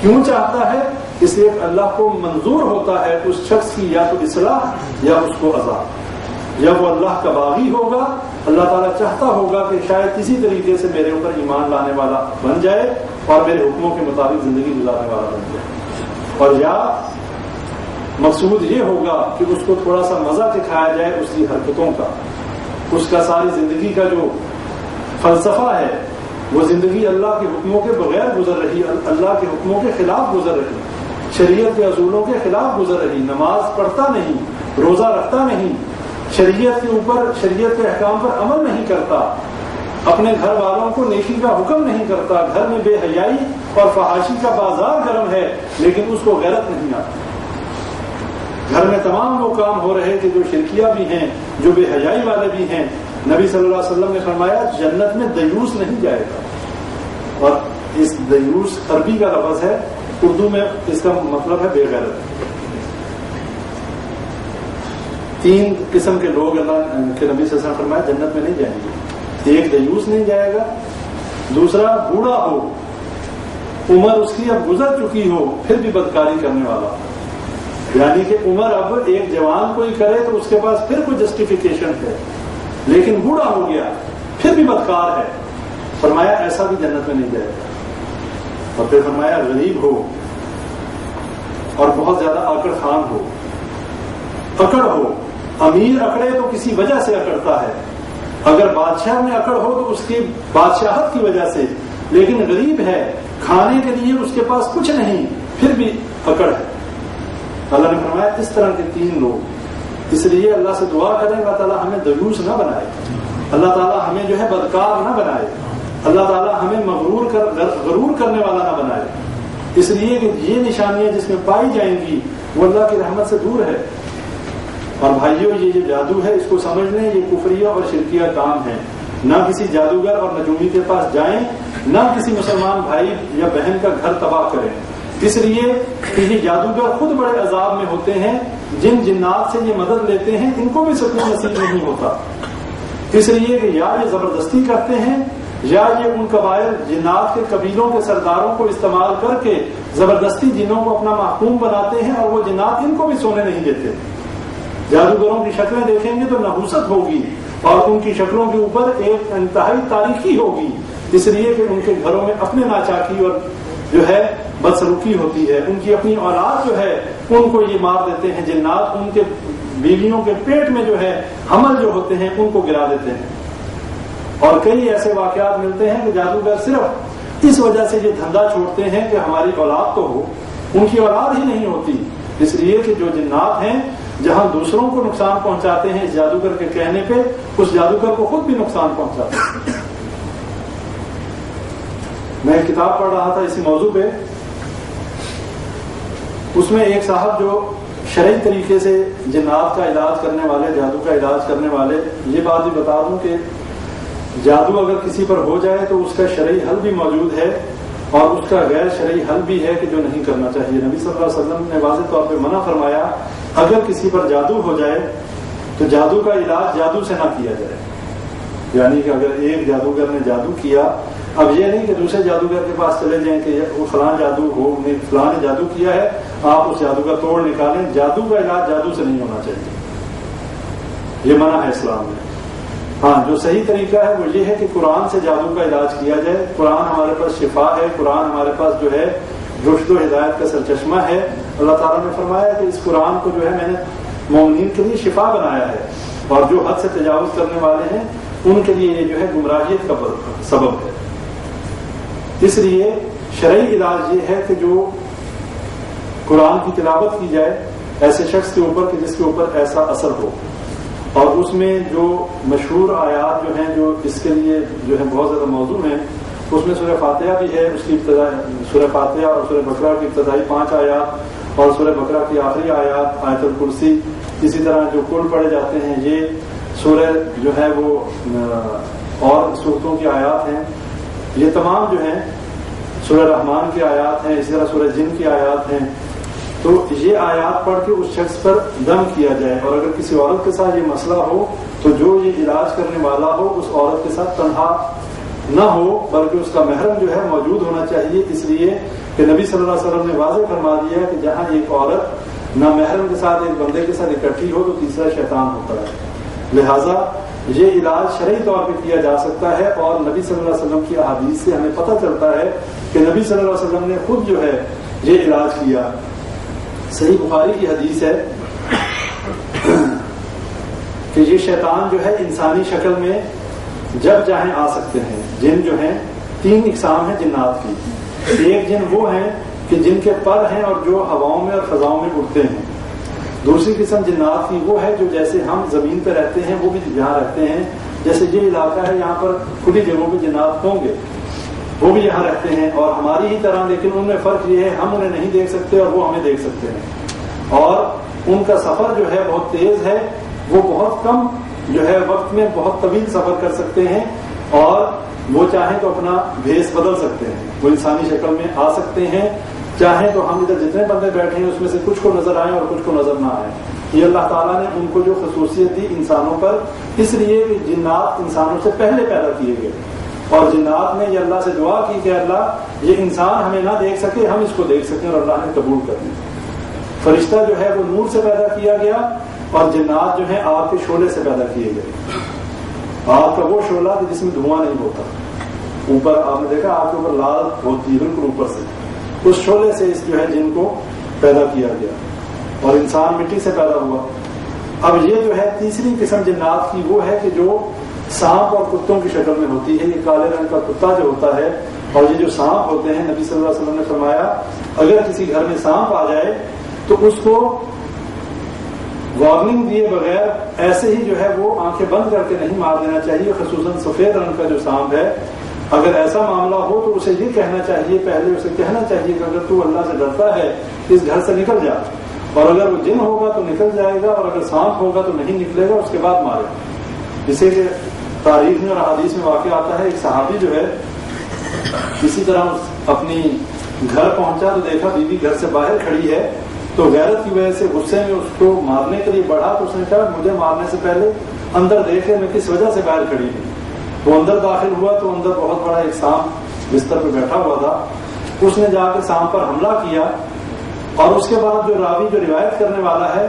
کیوں چاہتا ہے؟ اس لیے اللہ کو منظور ہوتا ہے اس شخص کی یا تو اصلاح یا اس کو عذاب۔ جب وہ اللہ کا باغی ہوگا، اللہ تعالیٰ چاہتا ہوگا کہ شاید کسی طریقے سے میرے اوپر ایمان لانے والا بن جائے اور میرے حکموں کے مطابق زندگی گزارنے والا بن جائے، اور یا مقصود یہ ہوگا کہ اس کو تھوڑا سا مزہ دکھایا جائے اس کی حرکتوں کا، اس کا ساری زندگی کا جو فلسفہ ہے وہ زندگی اللہ کے حکموں کے بغیر گزر رہی، اللہ کے حکموں کے خلاف گزر رہی، شریعت کے اصولوں کے خلاف گزر رہی، نماز پڑھتا نہیں، روزہ رکھتا نہیں، شریعت کے اوپر، شریعت کے احکام پر عمل نہیں کرتا، اپنے گھر والوں کو نیکی کا حکم نہیں کرتا، گھر میں بے حیائی اور فحاشی کا بازار گرم ہے لیکن اس کو غیرت نہیں آتی، گھر میں تمام وہ کام ہو رہے کہ جو شرکیہ بھی ہیں، جو بے حیائی والے بھی ہیں۔ نبی صلی اللہ علیہ وسلم نے فرمایا جنت میں دیوس نہیں جائے گا، اور اس دیوس عربی کا لفظ ہے، اردو میں اس کا مطلب ہے بے غیرت۔ تین قسم کے لوگ اللہ کے نبی صلی اللہ علیہ وسلم نے فرمایا جنت میں نہیں جائیں گے، ایک دیوس نہیں جائے گا، دوسرا بوڑھا ہو، عمر اس کی اب گزر چکی ہو پھر بھی بدکاری کرنے والا، یعنی کہ عمر اب ایک جوان کوئی کرے تو اس کے پاس پھر کوئی جسٹیفیکیشن ہے، لیکن بوڑھا ہو گیا پھر بھی بدکار ہے، فرمایا ایسا بھی جنت میں نہیں جائے گا۔ اور پھر فرمایا غریب ہو اور بہت زیادہ آکڑ خان ہو، اکڑ ہو، امیر اکڑے تو کسی وجہ سے اکڑتا ہے، اگر بادشاہ میں اکڑ ہو تو اس کی بادشاہت کی وجہ سے، لیکن غریب ہے، کھانے کے لیے اس کے پاس کچھ نہیں پھر بھی اکڑ ہے۔ اللہ نے فرمایا اس طرح کے تین لوگ، اس لیے اللہ سے دعا کریں اللہ تعالیٰ ہمیں دیوس نہ بنائے، اللہ تعالیٰ ہمیں جو ہے بدکار نہ بنائے، اللہ تعالیٰ ہمیں غرور کرنے والا نہ بنائے، اس لیے کہ یہ نشانیاں جس میں پائی جائیں گی وہ اللہ کی رحمت سے دور ہے۔ اور بھائیوں یہ جادو ہے، اس کو سمجھ لیں یہ کفریہ اور شرکیہ کام ہے، نہ کسی جادوگر اور نجومی کے پاس جائیں، نہ کسی مسلمان بھائی یا بہن کا گھر تباہ کریں، اس لیے کہ یہ جادوگر خود بڑے عذاب میں ہوتے ہیں، جن جنات سے یہ مدد لیتے ہیں ان کو بھی سکون نصیب نہیں ہوتا، اس لیے کہ یا یہ زبردستی کرتے ہیں یا یہ ان قبائل جنات کے قبیلوں کے سرداروں کو استعمال کر کے زبردستی جنوں کو اپنا محکوم بناتے ہیں، اور وہ جنات ان کو بھی سونے نہیں دیتے۔ جادوگروں کی شکلیں دیکھیں گے تو نحوست ہوگی اور ان کی شکلوں کے اوپر ایک انتہائی تاریخی ہوگی، اس لیے کہ ان کے گھروں میں اپنے ناچاکی اور جو ہے بدسلوکی ہوتی ہے، ان کی اپنی اولاد جو ہے ان کو یہ مار دیتے ہیں جنات، ان کے بیویوں کے پیٹ میں جو ہے حمل جو ہوتے ہیں ان کو گرا دیتے ہیں۔ اور کئی ایسے واقعات ملتے ہیں کہ جادوگر صرف اس وجہ سے یہ دھندا چھوڑتے ہیں کہ ہماری اولاد تو ہو، ان کی اولاد ہی نہیں ہوتی، اس لیے کہ جو جنات ہیں جہاں دوسروں کو نقصان پہنچاتے ہیں اس جادوگر کے کہنے پہ، اس جادوگر کو خود بھی نقصان پہنچاتے ہیں۔ میں ایک کتاب پڑھ رہا تھا اسی موضوع پہ، اس میں ایک صاحب جو شرعی طریقے سے جنات کا علاج کرنے والے، جادو کا علاج کرنے والے، یہ بات بھی بتا دوں کہ جادو اگر کسی پر ہو جائے تو اس کا شرعی حل بھی موجود ہے اور اس کا غیر شرعی حل بھی ہے کہ جو نہیں کرنا چاہیے۔ نبی صلی اللہ علیہ وسلم نے واضح طور پہ منع فرمایا اگر کسی پر جادو ہو جائے تو جادو کا علاج جادو سے نہ کیا جائے، یعنی کہ اگر ایک جادوگر نے جادو کیا، اب یہ نہیں کہ دوسرے جادوگر کے پاس چلے جائیں کہ وہ فلاں جادو ہو، فلاں نے جادو کیا ہے آپ اس جادو کا توڑ نکالیں، جادو کا علاج جادو سے نہیں ہونا چاہیے، یہ منع ہے اسلام میں. ہاں جو صحیح طریقہ ہے وہ یہ ہے کہ قرآن سے جادو کا علاج کیا جائے. قرآن ہمارے پاس شفا ہے, قرآن ہمارے پاس جو ہے رشد و ہدایت کا سرچشمہ ہے. اللہ تعالیٰ نے فرمایا کہ اس قرآن کو جو ہے میں نے مومنین کے لیے شفا بنایا ہے, اور جو حد سے تجاوز کرنے والے ہیں ان کے لیے یہ جو ہے گمراہیت کا سبب ہے. اس لیے شرعی علاج یہ ہے کہ جو قرآن کی تلاوت کی جائے ایسے شخص کے اوپر کہ جس کے اوپر ایسا اثر ہو, اور اس میں جو مشہور آیات جو ہیں جو اس کے لیے جو ہے بہت زیادہ موضوع ہیں, اس میں سورہ فاتحہ بھی ہے. اس کی ابتدا سورہ فاتحہ اور سورہ بقرہ کی ابتدائی 5 آیات اور سورہ بقرہ کی آخری آیات آیت الکرسی, اسی طرح جو کل پڑھے جاتے ہیں یہ سورہ جو ہے وہ اور صورتوں کی آیات ہیں. یہ تمام جو ہیں سورہ رحمان کی آیات ہیں, اسی طرح سورہ جن کی آیات ہیں. تو یہ آیات پڑھ کے اس شخص پر دم کیا جائے, اور اگر کسی عورت کے ساتھ یہ مسئلہ ہو تو جو یہ علاج کرنے والا ہو اس عورت کے ساتھ تنہا نہ ہو بلکہ اس کا محرم جو ہے موجود ہونا چاہیے. اس لیے کہ نبی صلی اللہ علیہ وسلم نے واضح فرما دیا کہ جہاں ایک عورت نہ محرم کے ساتھ ایک بندے کے ساتھ اکٹھی ہو تو تیسرا شیطان ہوتا ہے. لہذا یہ علاج شرعی طور پہ کیا جا سکتا ہے, اور نبی صلی اللہ علیہ وسلم کی احادیث سے ہمیں پتہ چلتا ہے کہ نبی صلی اللہ علیہ وسلم نے خود جو ہے یہ علاج کیا. صحیح بخاری کی حدیث ہے کہ یہ شیطان جو ہے انسانی شکل میں جب چاہیں آ سکتے ہیں. جن جو ہیں 3 اقسام ہیں جنات کی. ایک جن وہ ہیں کہ جن کے پر ہیں اور جو ہواؤں میں اور فضاؤں میں اڑتے ہیں. دوسری قسم جنات کی وہ ہے جو جیسے ہم زمین پہ رہتے ہیں وہ بھی یہاں رہتے ہیں. جیسے یہ علاقہ ہے یہاں پر کھلی جگہوں پہ جنات ہوں گے, وہ بھی یہاں رہتے ہیں اور ہماری ہی طرح, لیکن ان میں فرق یہ ہے ہم انہیں نہیں دیکھ سکتے اور وہ ہمیں دیکھ سکتے ہیں. اور ان کا سفر جو ہے بہت تیز ہے, وہ بہت کم جو ہے وقت میں بہت طویل سفر کر سکتے ہیں, اور وہ چاہیں تو اپنا بھیس بدل سکتے ہیں, وہ انسانی شکل میں آ سکتے ہیں. چاہیں تو ہم ادھر جتنے بندے بیٹھے ہیں اس میں سے کچھ کو نظر آئیں اور کچھ کو نظر نہ آئیں. یہ اللہ تعالیٰ نے ان کو جو خصوصیت دی انسانوں پر, اس لیے کہ جنات انسانوں سے پہلے پیدا کیے گئے, اور جنات نے یہ اللہ سے دعا کی کہ اللہ یہ انسان ہمیں نہ دیکھ سکے, ہم اس کو دیکھ سکیں, اور اللہ نے قبول کر دی. فرشتہ جو ہے وہ نور سے پیدا کیا گیا, اور جنات جو ہیں آگ کے شعلے سے پیدا کیے گئے. آگ کا وہ شعلہ کہ جس میں دھواں نہیں ہوتا, اوپر آپ نے دیکھا آگ کے اوپر لال ہوتی ہے بالکل اوپر سے, اس شعلے سے اس جو ہے جن کو پیدا کیا گیا, اور انسان مٹی سے پیدا ہوا. اب یہ جو ہے تیسری قسم جنات کی وہ ہے کہ جو سانپ اور کتوں کی شکل میں ہوتی ہے. یہ کالے رنگ کا کتا جو ہوتا ہے, اور یہ جو سانپ ہوتے ہیں, نبی صلی اللہ علیہ وسلم نے فرمایا اگر کسی گھر میں سانپ آ جائے تو اس کو وارننگ دیے بغیر ایسے ہی جو ہے وہ آنکھیں بند کر کے نہیں مار دینا چاہیے, خصوصاً سفید رنگ کا جو سانپ ہے. اگر ایسا معاملہ ہو تو اسے یہ کہنا چاہیے, پہلے اسے کہنا چاہیے کہ اگر تو اللہ سے ڈرتا ہے اس گھر سے نکل جا, اور اگر وہ جن ہوگا تو نکل جائے گا, اور اگر سانپ ہوگا تو نہیں نکلے گا, اس کے بعد مارے. جسے کہ تاریخ میں اور حدیث میں واقع آتا ہے, ایک صحابی جو ہے اسی طرح اپنی گھر پہنچا تو دیکھا بیوی گھر سے باہر کھڑی ہے, تو غیرت کی وجہ سے غصے میں اس کو مارنے کے لیے بڑھا, تو اس نے کہا مجھے مارنے سے پہلے اندر دیکھے میں کس وجہ سے باہر کھڑی ہوں. وہ اندر داخل ہوا تو اندر بہت بڑا ایک سانپ بستر پہ بیٹھا ہوا تھا. اس نے جا کے سانپ پر حملہ کیا, اور اس کے بعد جو راوی جو روایت کرنے والا ہے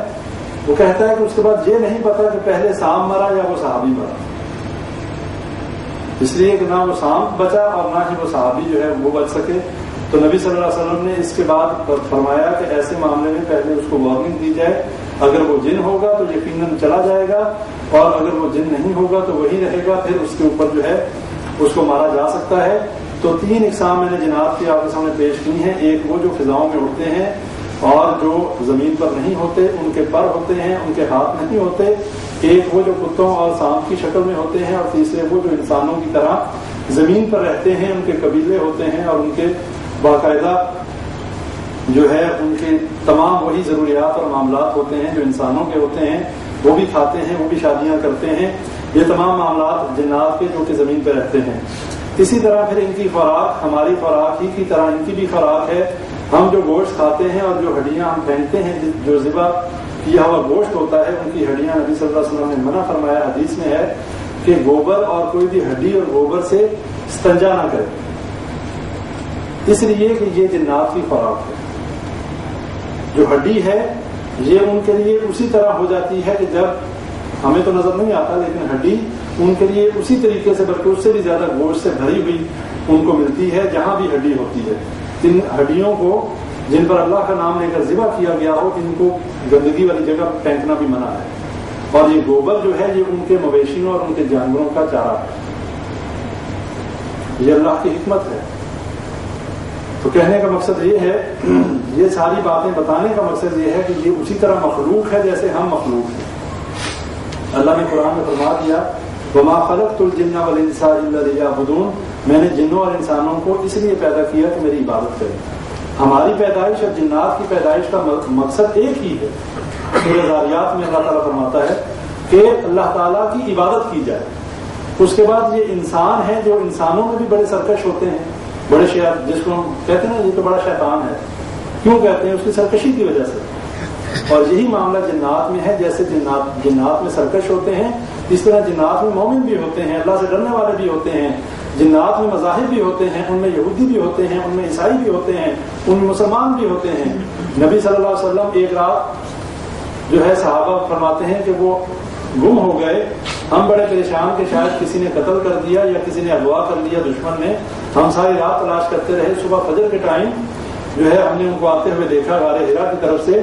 وہ کہتا ہے کہ اس کے بعد یہ نہیں پتا کہ پہلے سانپ مرا یا وہ صحابی مرا, اس لیے کہ نہ وہ سانپ بچا اور نہ ہی وہ صحابی جو ہے وہ بچ سکے. تو نبی صلی اللہ علیہ وسلم نے اس کے بعد فرمایا کہ ایسے معاملے میں پہلے اس کو وارننگ دی جائے, اگر وہ جن ہوگا تو یقیناً چلا جائے گا, اور اگر وہ جن نہیں ہوگا تو وہی رہے گا, پھر اس کے اوپر جو ہے اس کو مارا جا سکتا ہے. تو 3 اقسام میں نے جنات کی آپ کے سامنے پیش کی ہیں. ایک وہ جو فضاؤں میں اڑتے ہیں اور جو زمین پر نہیں ہوتے, ان کے پر ہوتے ہیں, ان کے ہاتھ نہیں ہوتے. ایک وہ جو کتوں اور سانپ کی شکل میں ہوتے ہیں, اور تیسرے وہ جو انسانوں کی طرح زمین پر رہتے ہیں, ان کے قبیلے ہوتے ہیں, اور ان کے باقاعدہ جو ہے ان کے تمام وہی ضروریات اور معاملات ہوتے ہیں جو انسانوں کے ہوتے ہیں, وہ بھی کھاتے ہیں, وہ بھی شادیاں کرتے ہیں. یہ تمام معاملات جنات کے جو کہ زمین پہ رہتے ہیں. اسی طرح پھر ان کی خوراک ہماری خوراک ہی کی طرح ان کی بھی خوراک ہے. ہم جو گوشت کھاتے ہیں اور جو ہڈیاں ہم پھینکتے ہیں, جو ذبح کیا ہوا گوشت ہوتا ہے, ان کی ہڈیاں نبی صلی اللہ علیہ وسلم نے منع فرمایا. حدیث میں ہے کہ گوبر اور کوئی بھی ہڈی اور گوبر سے استنجا نہ کرے, اس لیے کہ یہ جنات کی خوراک ہے. جو ہڈی ہے یہ ان کے لیے اسی طرح ہو جاتی ہے کہ جب ہمیں تو نظر نہیں آتا، لیکن ہڈی ان کے لیے اسی طریقے سے بلکہ اس سے بھی زیادہ گوشت سے بھری ہوئی ان کو ملتی ہے جہاں بھی ہڈی ہوتی ہے۔ ان ہڈیوں کو جن پر اللہ کا نام لے کر ذبح کیا گیا ہو، ان کو گندگی والی جگہ پھینکنا بھی منع ہے، اور یہ گوبر جو ہے یہ ان کے مویشیوں اور ان کے جانوروں کا چارہ ہے۔ یہ اللہ کی حکمت ہے۔ تو کہنے کا مقصد یہ ہے، یہ ساری باتیں بتانے کا مقصد یہ ہے کہ یہ اسی طرح مخلوق ہے جیسے ہم مخلوق ہیں۔ اللہ نے قرآن میں فرما دیا وَمَا خَلَقْتُ الْجِنَّ وَالْإِنسَ إِلَّا لِيَعْبُدُونَ، میں نے جنوں اور انسانوں کو اس لیے پیدا کیا کہ میری عبادت کریں۔ ہماری پیدائش اور جنات کی پیدائش کا مقصد ایک ہی ہے۔ سورہ ذاریات میں اللہ تعالیٰ فرماتا ہے کہ اللہ تعالیٰ کی عبادت کی جائے۔ اس کے بعد یہ انسان ہے جو انسانوں میں بھی بڑے سرکش ہوتے ہیں، بڑے جس کو ہم کہتے ہیں نا یہ تو بڑا شیطان ہے، کیوں کہتے ہیں؟ اس کی سرکشی کی وجہ سے۔ اور یہی معاملہ جنات میں ہے، جیسے جنات میں سرکش ہوتے ہیں اس طرح جنات میں مومن بھی ہوتے ہیں، اللہ سے ڈرنے والے بھی ہوتے ہیں۔ جنات میں مذاہب بھی ہوتے ہیں، ان میں یہودی بھی ہوتے ہیں، ان میں عیسائی بھی ہوتے ہیں، ان میں مسلمان بھی ہوتے ہیں۔ نبی صلی اللہ علیہ وسلم ایک رات جو ہے صحابہ فرماتے ہیں کہ وہ گم ہو گئے، ہم بڑے پریشان کہ شاید کسی نے قتل کر دیا یا کسی نے اغوا کر لیا دشمن نے۔ ہم ساری رات تلاش کرتے رہے، صبح فجر کے ٹائم جو ہے ہم نے ان کو آتے ہوئے دیکھا غار حرا کی طرف سے۔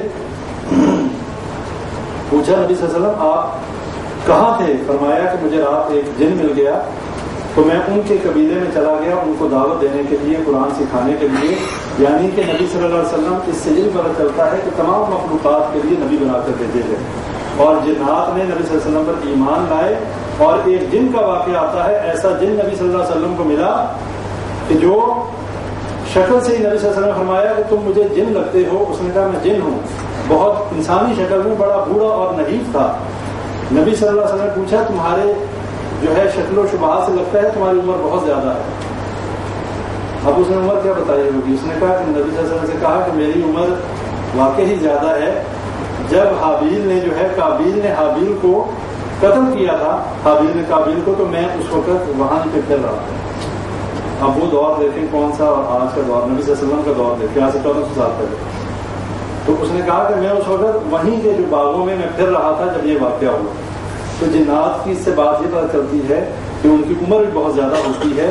پوچھا نبی صلی اللہ علیہ وسلم آپ کہاں تھے؟ فرمایا کہ مجھے رات ایک جن مل گیا تو میں ان کے قبیلے میں چلا گیا ان کو دعوت دینے کے لیے، قرآن سکھانے کے لیے۔ یعنی کہ نبی صلی اللہ علیہ وسلم اس سے یہ بھی پتہ چلتا ہے کہ تمام مخلوقات کے لیے نبی بنا کر بھیجے گئے، اور جنات نے نبی صلی اللہ علیہ وسلم پر ایمان لائے۔ اور ایک جن کا واقعہ آتا ہے، ایسا جن نبی صلی اللہ علیہ وسلم کو ملا کہ جو شکل سے ہی نبی صلی اللہ علیہ وسلم نے فرمایا کہ تم مجھے جن لگتے ہو۔ اس نے کہا میں جن ہوں، بہت انسانی شکل میں، بڑا بوڑھا اور نحیف تھا۔ نبی صلی اللہ علیہ وسلم نے پوچھا تمہارے جو ہے شکل و شبہات سے لگتا ہے تمہاری عمر بہت زیادہ ہے۔ اب اس نے عمر کیا بتائی ہوگی؟ اس نے کہا کہ نبی صلی اللہ علیہ وسلم سے کہا کہ میری عمر واقعی زیادہ ہے۔ جب حابیل نے جو ہے قابیل نے حابیل کو قتل کیا تھا، حابیل نے قابیل کو، تو میں اس وقت وہاں پہ پھر رہا تھا۔ اب وہ دور دیکھیں کون سا، اور آج کا دور نبی صلی اللہ علیہ وسلم کا دور دیکھیں، آج سے 1400 سال پہلے۔ تو اس نے کہا کہ میں اس وقت وہیں کے جو باغوں میں پھر رہا تھا جب یہ واقعہ ہوا۔ تو جنات کی اس سے بات یہ پتہ چلتی ہے کہ ان کی عمر بھی بہت زیادہ ہوتی ہے،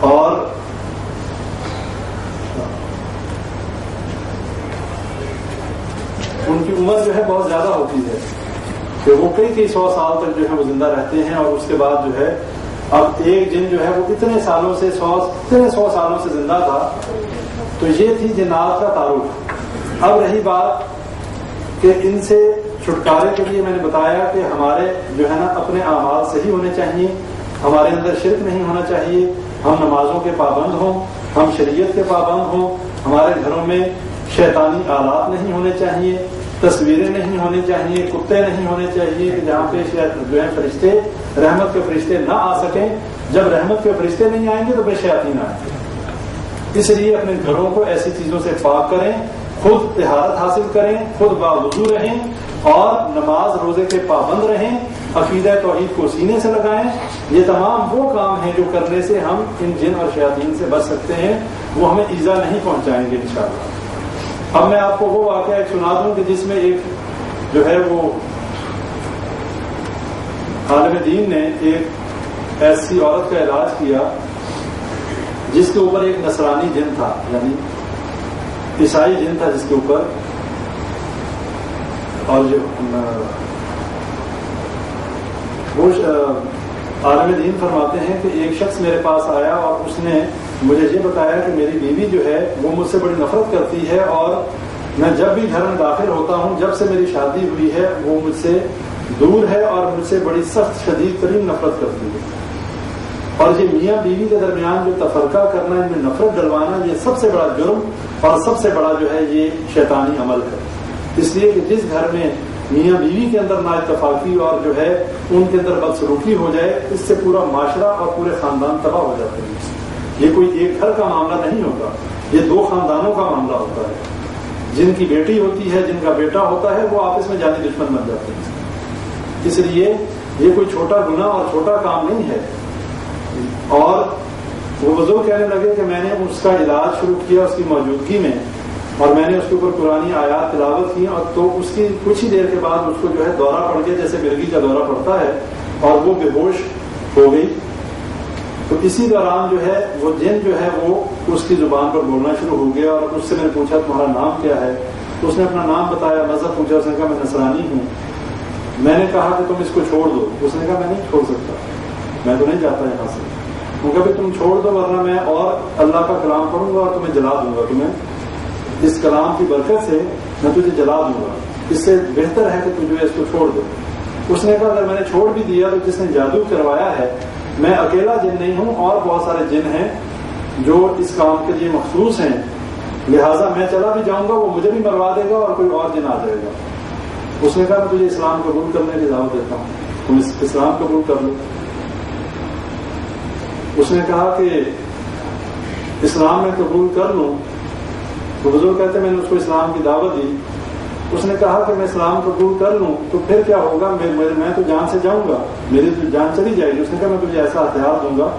اور ان کی عمر جو ہے بہت زیادہ ہوتی ہے کہ وہ کئی 100 سال تک جو ہے وہ زندہ رہتے ہیں۔ اور اس کے بعد جو ہے اب ایک جن جو ہے وہ اتنے سالوں سے 100 سالوں سے زندہ تھا۔ تو یہ تھی جنات کا تعارف۔ اب رہی بات کہ ان سے چھٹکارے کے لیے میں نے بتایا کہ ہمارے جو ہے نا اپنے اعمال صحیح ہونے چاہیے، ہمارے اندر شرک نہیں ہونا چاہیے، ہم نمازوں کے پابند ہوں، ہم شریعت کے پابند ہوں، ہمارے گھروں میں شیطانی آلات نہیں ہونے چاہیے، تصویریں نہیں ہونی چاہیے، کتے نہیں ہونے چاہیے کہ جہاں پہ جو ہے فرشتے رحمت کے فرشتے نہ آ سکیں۔ جب رحمت کے فرشتے نہیں آئیں گے تو بے شیاطین آئیں گے۔ اس لیے اپنے گھروں کو ایسی چیزوں سے پاک کریں، خود طہارت حاصل کریں، خود باوضو رہیں، اور نماز روزے کے پابند رہیں، عقیدہ توحید کو سینے سے لگائیں۔ یہ تمام وہ کام ہیں جو کرنے سے ہم ان جن اور شیاطین سے بچ سکتے ہیں، وہ ہمیں ایذا نہیں پہنچائیں گے انشاءاللہ۔ اب میں آپ کو وہ واقعہ ایک سنا دوں کہ جس میں ایک جو ہے وہ عالم دین نے ایک ایسی عورت کا علاج کیا جس کے اوپر ایک نصرانی جن تھا، یعنی عیسائی جن تھا جس کے اوپر۔ اور جو وہ عالم دین فرماتے ہیں کہ ایک شخص میرے پاس آیا اور اس نے مجھے یہ بتایا کہ میری بیوی جو ہے وہ مجھ سے بڑی نفرت کرتی ہے، اور میں جب بھی گھر میں داخل ہوتا ہوں، جب سے میری شادی ہوئی ہے وہ مجھ سے دور ہے اور مجھ سے بڑی سخت شدید ترین نفرت کرتی ہے۔ اور یہ میاں بیوی کے درمیان جو تفرقہ کرنا، ان میں نفرت ڈلوانا، یہ سب سے بڑا جرم اور سب سے بڑا جو ہے یہ شیطانی عمل ہے۔ اس لیے کہ جس گھر میں میاں بیوی کے اندر نا اتفاقی اور جو ہے ان کے اندر بدسلوکی ہو جائے، اس سے پورا معاشرہ اور پورے خاندان تباہ ہو جاتے ہیں۔ یہ کوئی ایک گھر کا معاملہ نہیں ہوتا، یہ 2 خاندانوں کا معاملہ ہوتا ہے۔ جن کی بیٹی ہوتی ہے، جن کا بیٹا ہوتا ہے، وہ آپس میں جانی دشمن بن جاتے ہیں۔ اس لیے یہ کوئی چھوٹا گناہ اور چھوٹا کام نہیں ہے۔ اور وہ بزرگ کہنے لگے کہ میں نے اس کا علاج شروع کیا اس کی موجودگی میں، اور میں نے اس کے اوپر قرآنی آیات تلاوت کی، اور تو اس کی کچھ ہی دیر کے بعد اس کو جو ہے دورہ پڑ گیا، جیسے مرغی کا دورہ پڑتا ہے، اور وہ بے ہوش ہو گئی۔ تو اسی دوران جو ہے وہ جن جو ہے وہ اس کی زبان پر بولنا شروع ہو گیا، اور اس سے میں نے پوچھا تمہارا نام کیا ہے؟ اس نے اپنا نام بتایا، مذہب پوچھا، اس نے کہا میں نصرانی ہوں۔ میں نے کہا کہ تم اس کو چھوڑ دو۔ اس نے کہا میں نہیں چھوڑ سکتا، میں تو نہیں جاتا یہاں سے۔ ان کا بھی تم چھوڑ دو ورنہ میں اور اللہ کا کلام پڑھوں گا اور تمہیں جلا دوں گا، تمہیں اس کلام کی برکت سے میں تجھے جلا دوں گا، اس سے بہتر ہے کہ تم جو ہے اس کو چھوڑ دو۔ اس نے کہا اگر میں نے چھوڑ بھی دیا تو جس نے جادو کروایا ہے میں اکیلا جن نہیں ہوں، اور بہت سارے جن ہیں جو اس کام کے لیے مخصوص ہیں، لہٰذا میں چلا بھی جاؤں گا وہ مجھے بھی مروا دے گا اور کوئی اور جن آ جائے گا۔ اس نے کہا میں تجھے اسلام قبول کرنے کی دعوت دیتا ہوں، تم اسلام قبول کر لو۔ اس نے کہا کہ اسلام میں قبول کر لوں، تو بزرگ کہتے میں نے اس کو اسلام کی دعوت دی۔ اس نے کہا کہ میں اسلام قبول کر لوں تو پھر کیا ہوگا، میں تو جان سے جاؤں گا، میری تو جان چلی جائے گی۔ اس نے کہا میں تجھے ایسا ہتھیار دوں گا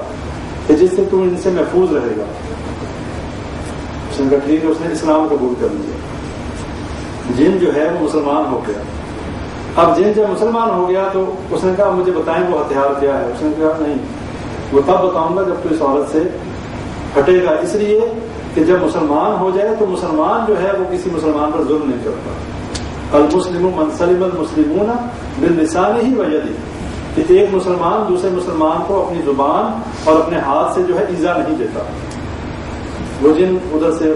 کہ جس سے تو ان سے محفوظ رہے گا۔ اس نے کہا ٹھیک ہے۔ اس نے اسلام قبول کر لیا، جن جو ہے وہ مسلمان ہو گیا۔ اب جن جب مسلمان ہو گیا تو اس نے کہا مجھے بتائیں وہ ہتھیار کیا ہے؟ اس نے کہا نہیں، وہ تب بتاؤں گا جب تو اس عورت سے ہٹے گا، اس لیے کہ جب مسلمان ہو جائے تو مسلمان جو ہے وہ کسی مسلمان پر ظلم نہیں کرتا۔ المسلم من سلم المسلمون بلسانہ ویدہ، کہ ایک مسلمان دوسرے مسلمان کو اپنی زبان اور اپنے ہاتھ سے جو ہے ایذا نہیں دیتا۔ وہ جن ادھر سے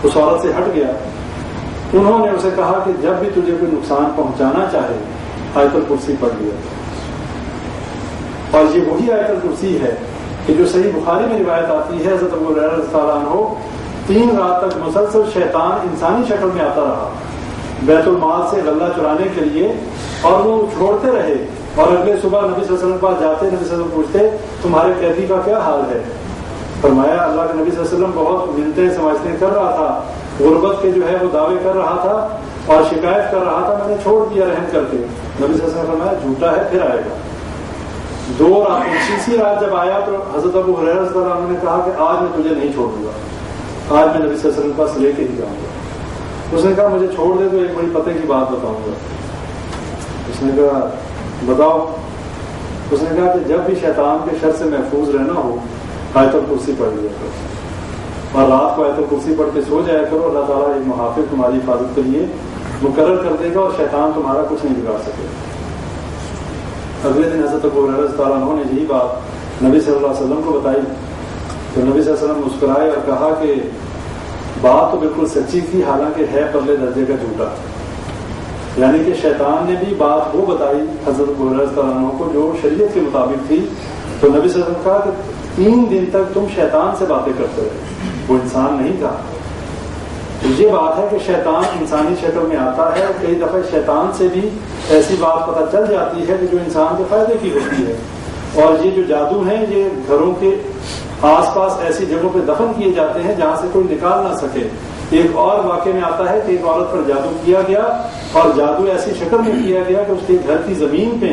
اس عورت سے ہٹ گیا، انہوں نے اسے کہا کہ جب بھی تجھے کوئی نقصان پہنچانا چاہے آیت الکرسی پڑھ لیا۔ اور یہ وہی آیت الکرسی ہے کہ جو صحیح بخاری میں روایت آتی ہے، حضرت ابو ہریرہ رضی اللہ عنہ 3 رات تک مسلسل شیطان انسانی شکل میں آتا رہا بیت المال سے غلہ چرانے کے لیے، اور وہ چھوڑتے رہے، اور اگلے صبح نبی صلی اللہ علیہ وسلم کے پاس جاتے، نبی صلی اللہ علیہ وسلم پوچھتے تمہارے قیدی کا کیا حال ہے؟ فرمایا اللہ کے نبی صلی اللہ علیہ وسلم بہت منتیں سمجھتے کر رہا تھا، غربت کے جو ہے وہ دعوے کر رہا تھا اور شکایت کر رہا تھا، میں نے چھوڑ دیا رحم کر کے۔ نبی صلی اللہ علیہ وسلم فرمایا جھوٹا ہے، پھر آئے گا۔ 2 رات، تیسری رات جب آیا تو حضرت ابو ہریرہ رضی اللہ عنہ نے کہا کہ آج میں تجھے نہیں چھوڑوں گا، آج میں نبی صلی اللہ علیہ وسلم کے پاس لے کے ہی جاؤں گا۔ اس نے کہا مجھے چھوڑ دے تو ایک بڑی پتے کی بات بتاؤں گا۔ اس نے کہا بتاؤ۔ اس نے کہا کہ جب بھی شیطان کے شر سے محفوظ رہنا ہو آیت الکرسی پڑھ لیا کرو، اور رات کو آیت الکرسی پڑھ کے سو جایا کرو، اللہ تعالیٰ ایک محافظ تمہاری حفاظت کے لیے مقرر کر دے گا اور شیطان تمہارا کچھ نہیں بگاڑ سکے۔ اگلے دن حضرت ابو ہریرہ رضی اللہ عنہ نے یہی بات نبی صلی اللہ علیہ وسلم کو بتائی، تو نبی صلی اللہ علیہ وسلم مسکرائے اور کہا کہ بات تو بالکل سچی تھی، حالانکہ ہے پرلے درجے کا جھوٹا۔ یعنی کہ شیطان نے بھی بات وہ بتائی حضرت ابو ہریرہ رضی اللہ عنہ کو جو شریعت کے مطابق تھی، تو نبی صلی اللہ علیہ وسلم کہا کہ 3 دن تک تم شیطان سے باتیں کرتے رہے، وہ انسان نہیں تھا۔ تو یہ بات ہے کہ شیطان انسانی شکل میں آتا ہے، اور کئی دفعہ شیطان سے بھی ایسی بات پتہ چل جاتی ہے کہ جو انسان کے فائدے کی ہوتی ہے۔ اور یہ جو جادو ہیں یہ گھروں کے آس پاس ایسی جگہوں پہ دفن کیے جاتے ہیں جہاں سے کوئی نکال نہ سکے۔ ایک اور واقعے میں آتا ہے کہ ایک عورت پر جادو کیا گیا، اور جادو ایسی شکل میں کیا گیا کہ اس کے گھر کی زمین پہ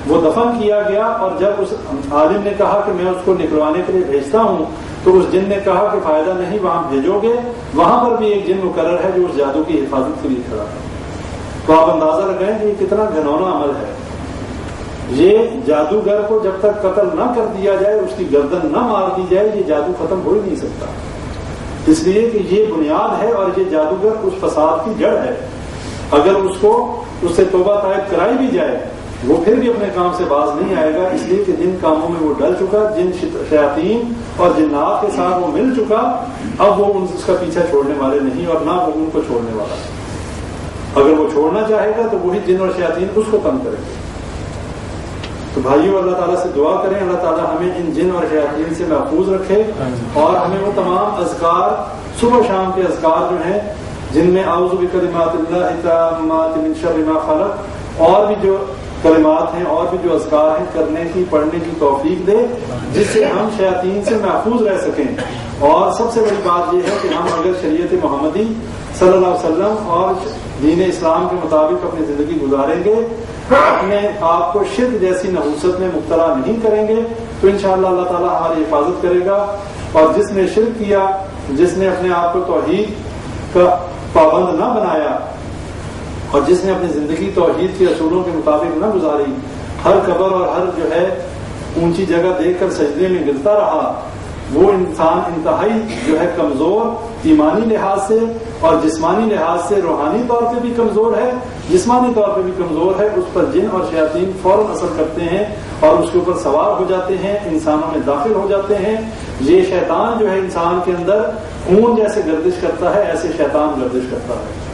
وہ دفن کیا گیا، اور جب اس عالم نے کہا کہ میں اس کو نکلوانے کے لیے بھیجتا ہوں تو اس جن نے کہا کہ فائدہ نہیں، وہاں بھیجو گے، وہاں پر بھی ایک جن مقرر ہے جو اس جادو کی حفاظت کے لیے کھڑا ہے۔ تو آپ اندازہ لگائیں کہ یہ کتنا گھنونا عمل ہے۔ یہ جادوگر کو جب تک قتل نہ کر دیا جائے، اس کی گردن نہ مار دی جائے، یہ جادو ختم ہو ہی نہیں سکتا، اس لیے کہ یہ بنیاد ہے اور یہ جادوگر اس فساد کی جڑ ہے۔ اگر اس سے توبہ طائب کرائی بھی جائے وہ پھر بھی اپنے کام سے باز نہیں آئے گا، اس لیے کہ جن کاموں میں وہ ڈل چکا، جن شیاطین اور جنات کے ساتھ وہ مل چکا، اب وہ اس کا پیچھا چھوڑنے والے نہیں، اور نہ وہ ان کو چھوڑنے والا ہے۔ اگر وہ چھوڑنا چاہے گا تو وہی جن اور شیاطین اس کو تنگ کریں گے۔ تو بھائیوں اللہ تعالیٰ سے دعا کریں اللہ تعالیٰ ہمیں ان جن اور شیاطین سے محفوظ رکھے، اور ہمیں وہ تمام اذکار صبح و شام کے اذکار جو ہیں جن میں اعوذ بکلمات اللہ التامات من شر ما خلق، اور بھی جو کلمات ہیں اور بھی جو اذکار ہیں کرنے کی، پڑھنے کی توفیق دے، جس سے ہم شیاطین سے محفوظ رہ سکیں۔ اور سب سے بڑی بات یہ ہے کہ ہم اگر شریعت محمدی صلی اللہ علیہ وسلم اور دین اسلام کے مطابق اپنی زندگی گزاریں گے، اپنے آپ کو شرک جیسی نحوست میں مبتلا نہیں کریں گے، تو انشاءاللہ اللہ تعالیٰ ہماری حفاظت کرے گا۔ اور جس نے شرک کیا، جس نے اپنے آپ کو توحید کا پابند نہ بنایا اور جس نے اپنی زندگی توحید کے اصولوں کے مطابق نہ گزاری، ہر قبر اور ہر جو ہے اونچی جگہ دیکھ کر سجدے میں گرتا رہا، وہ انسان انتہائی جو ہے کمزور ایمانی لحاظ سے اور جسمانی لحاظ سے روحانی طور پہ بھی کمزور ہے، جسمانی طور پہ بھی کمزور ہے۔ اس پر جن اور شیاطین فوراً اثر کرتے ہیں اور اس کے اوپر سوار ہو جاتے ہیں، انسانوں میں داخل ہو جاتے ہیں۔ یہ شیطان جو ہے انسان کے اندر خون جیسے گردش کرتا ہے، ایسے شیطان گردش کرتا ہے۔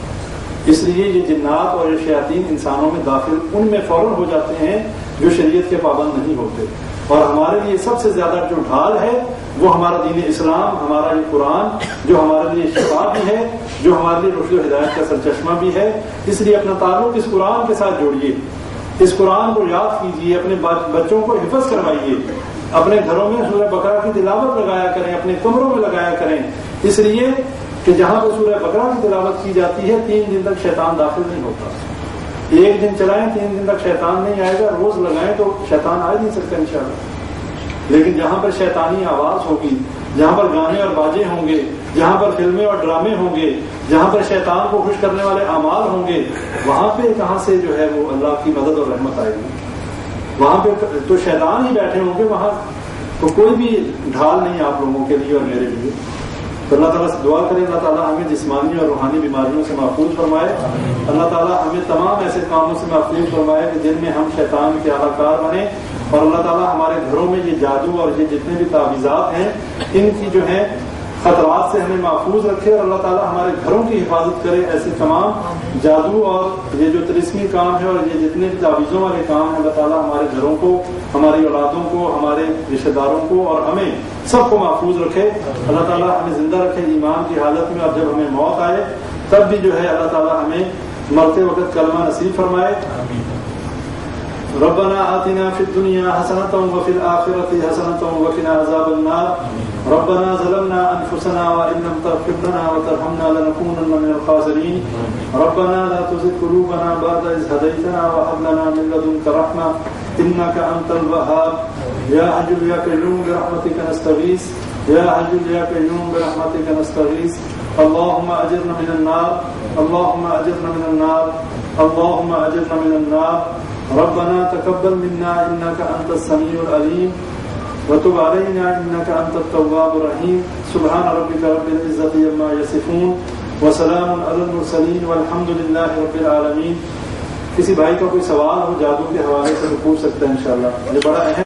اس لیے یہ جنات اور یہ شیاطین انسانوں میں داخل ان میں فوراً ہو جاتے ہیں جو شریعت کے پابند نہیں ہوتے۔ اور ہمارے لیے سب سے زیادہ جو ڈھال ہے وہ ہمارا دین اسلام، ہمارا یہ قرآن، جو ہمارے لیے شفا بھی ہے، جو ہمارے لیے رشد و ہدایت کا سرچشمہ بھی ہے۔ اس لیے اپنا تعلق اس قرآن کے ساتھ جوڑیے، اس قرآن کو یاد کیجیے، اپنے بچوں کو حفظ کروائیے، اپنے گھروں میں سورہ بقرہ کی تلاوت لگایا کریں، اپنے کمروں میں لگایا کریں، اس لیے کہ جہاں پہ سورہ بقرہ کی تلاوت کی جاتی ہے 3 دن تک شیطان داخل نہیں ہوتا۔ ایک دن چلائیں 3 دن تک شیطان نہیں آئے گا، روز لگائیں تو شیطان آ نہیں سکتا انشاءاللہ۔ لیکن جہاں پر شیطانی آواز ہوگی، جہاں پر گانے اور باجے ہوں گے، جہاں پر فلمیں اور ڈرامے ہوں گے، جہاں پر شیطان کو خوش کرنے والے اعمال ہوں گے، وہاں پہ کہاں سے جو ہے وہ اللہ کی مدد اور رحمت آئے گی؟ وہاں پہ تو شیطان ہی بیٹھے ہوں گے، وہاں تو کوئی بھی ڈھال نہیں آپ لوگوں کے لیے اور میرے لیے۔ تو اللہ تعالیٰ سے دعا کریں اللہ تعالیٰ ہمیں جسمانی اور روحانی بیماریوں سے محفوظ فرمائے، اللہ تعالیٰ ہمیں تمام ایسے کاموں سے محفوظ فرمائے کہ جن میں ہم شیطان کے اعلیٰ کار بنیں، اور اللہ تعالیٰ ہمارے گھروں میں یہ جادو اور یہ جتنے بھی تعویذات ہیں ان کی جو ہے خطرات سے ہمیں محفوظ رکھے، اور اللہ تعالیٰ ہمارے گھروں کی حفاظت کرے ایسے تمام جادو اور یہ جو طلسمی کام ہے اور یہ جتنے بھی تعویذوں والے کام ہیں، اللہ تعالیٰ ہمارے گھروں کو، ہماری اولادوں کو، ہمارے رشتہ داروں کو اور ہمیں سب کو محفوظ رکھے۔ اللہ تعالیٰ ہمیں زندہ رکھے ایمان کی حالت میں، اور جب ہمیں موت آئے تب بھی جو ہے اللہ تعالیٰ ہمیں مرتے وقت کلمہ نصیب فرمائے۔ ربنا آتنا في الدنيا حسنة وفي الآخرة حسنة وقنا عذاب النار ربنا ظلمنا أنفسنا وإن لم تغفر لنا وترحمنا لنكونن من الخاسرين ربنا لا تزغ قلوبنا بعد إذ هديتنا وهب لنا من لدنك رحمة إنك أنت الوهاب يا حي يا قيوم برحمتك نستغيث يا حي يا قيوم برحمتك نستغيث اللهم أجرنا من النار اللهم أجرنا من النار اللهم أجرنا من النار ربنا تقبل منا إنك أنت السميع العليم وتب علينا إنك أنت التواب الرحيم سبحان ربك رب العزة عما يصفون وسلام على المرسلين والحمد لله رب العالمين۔ کسی بھائی کا کوئی سوال ہو جادو کے حوالے سے تو پوچھ سکتا ہے انشاءاللہ، یہ بڑا اہم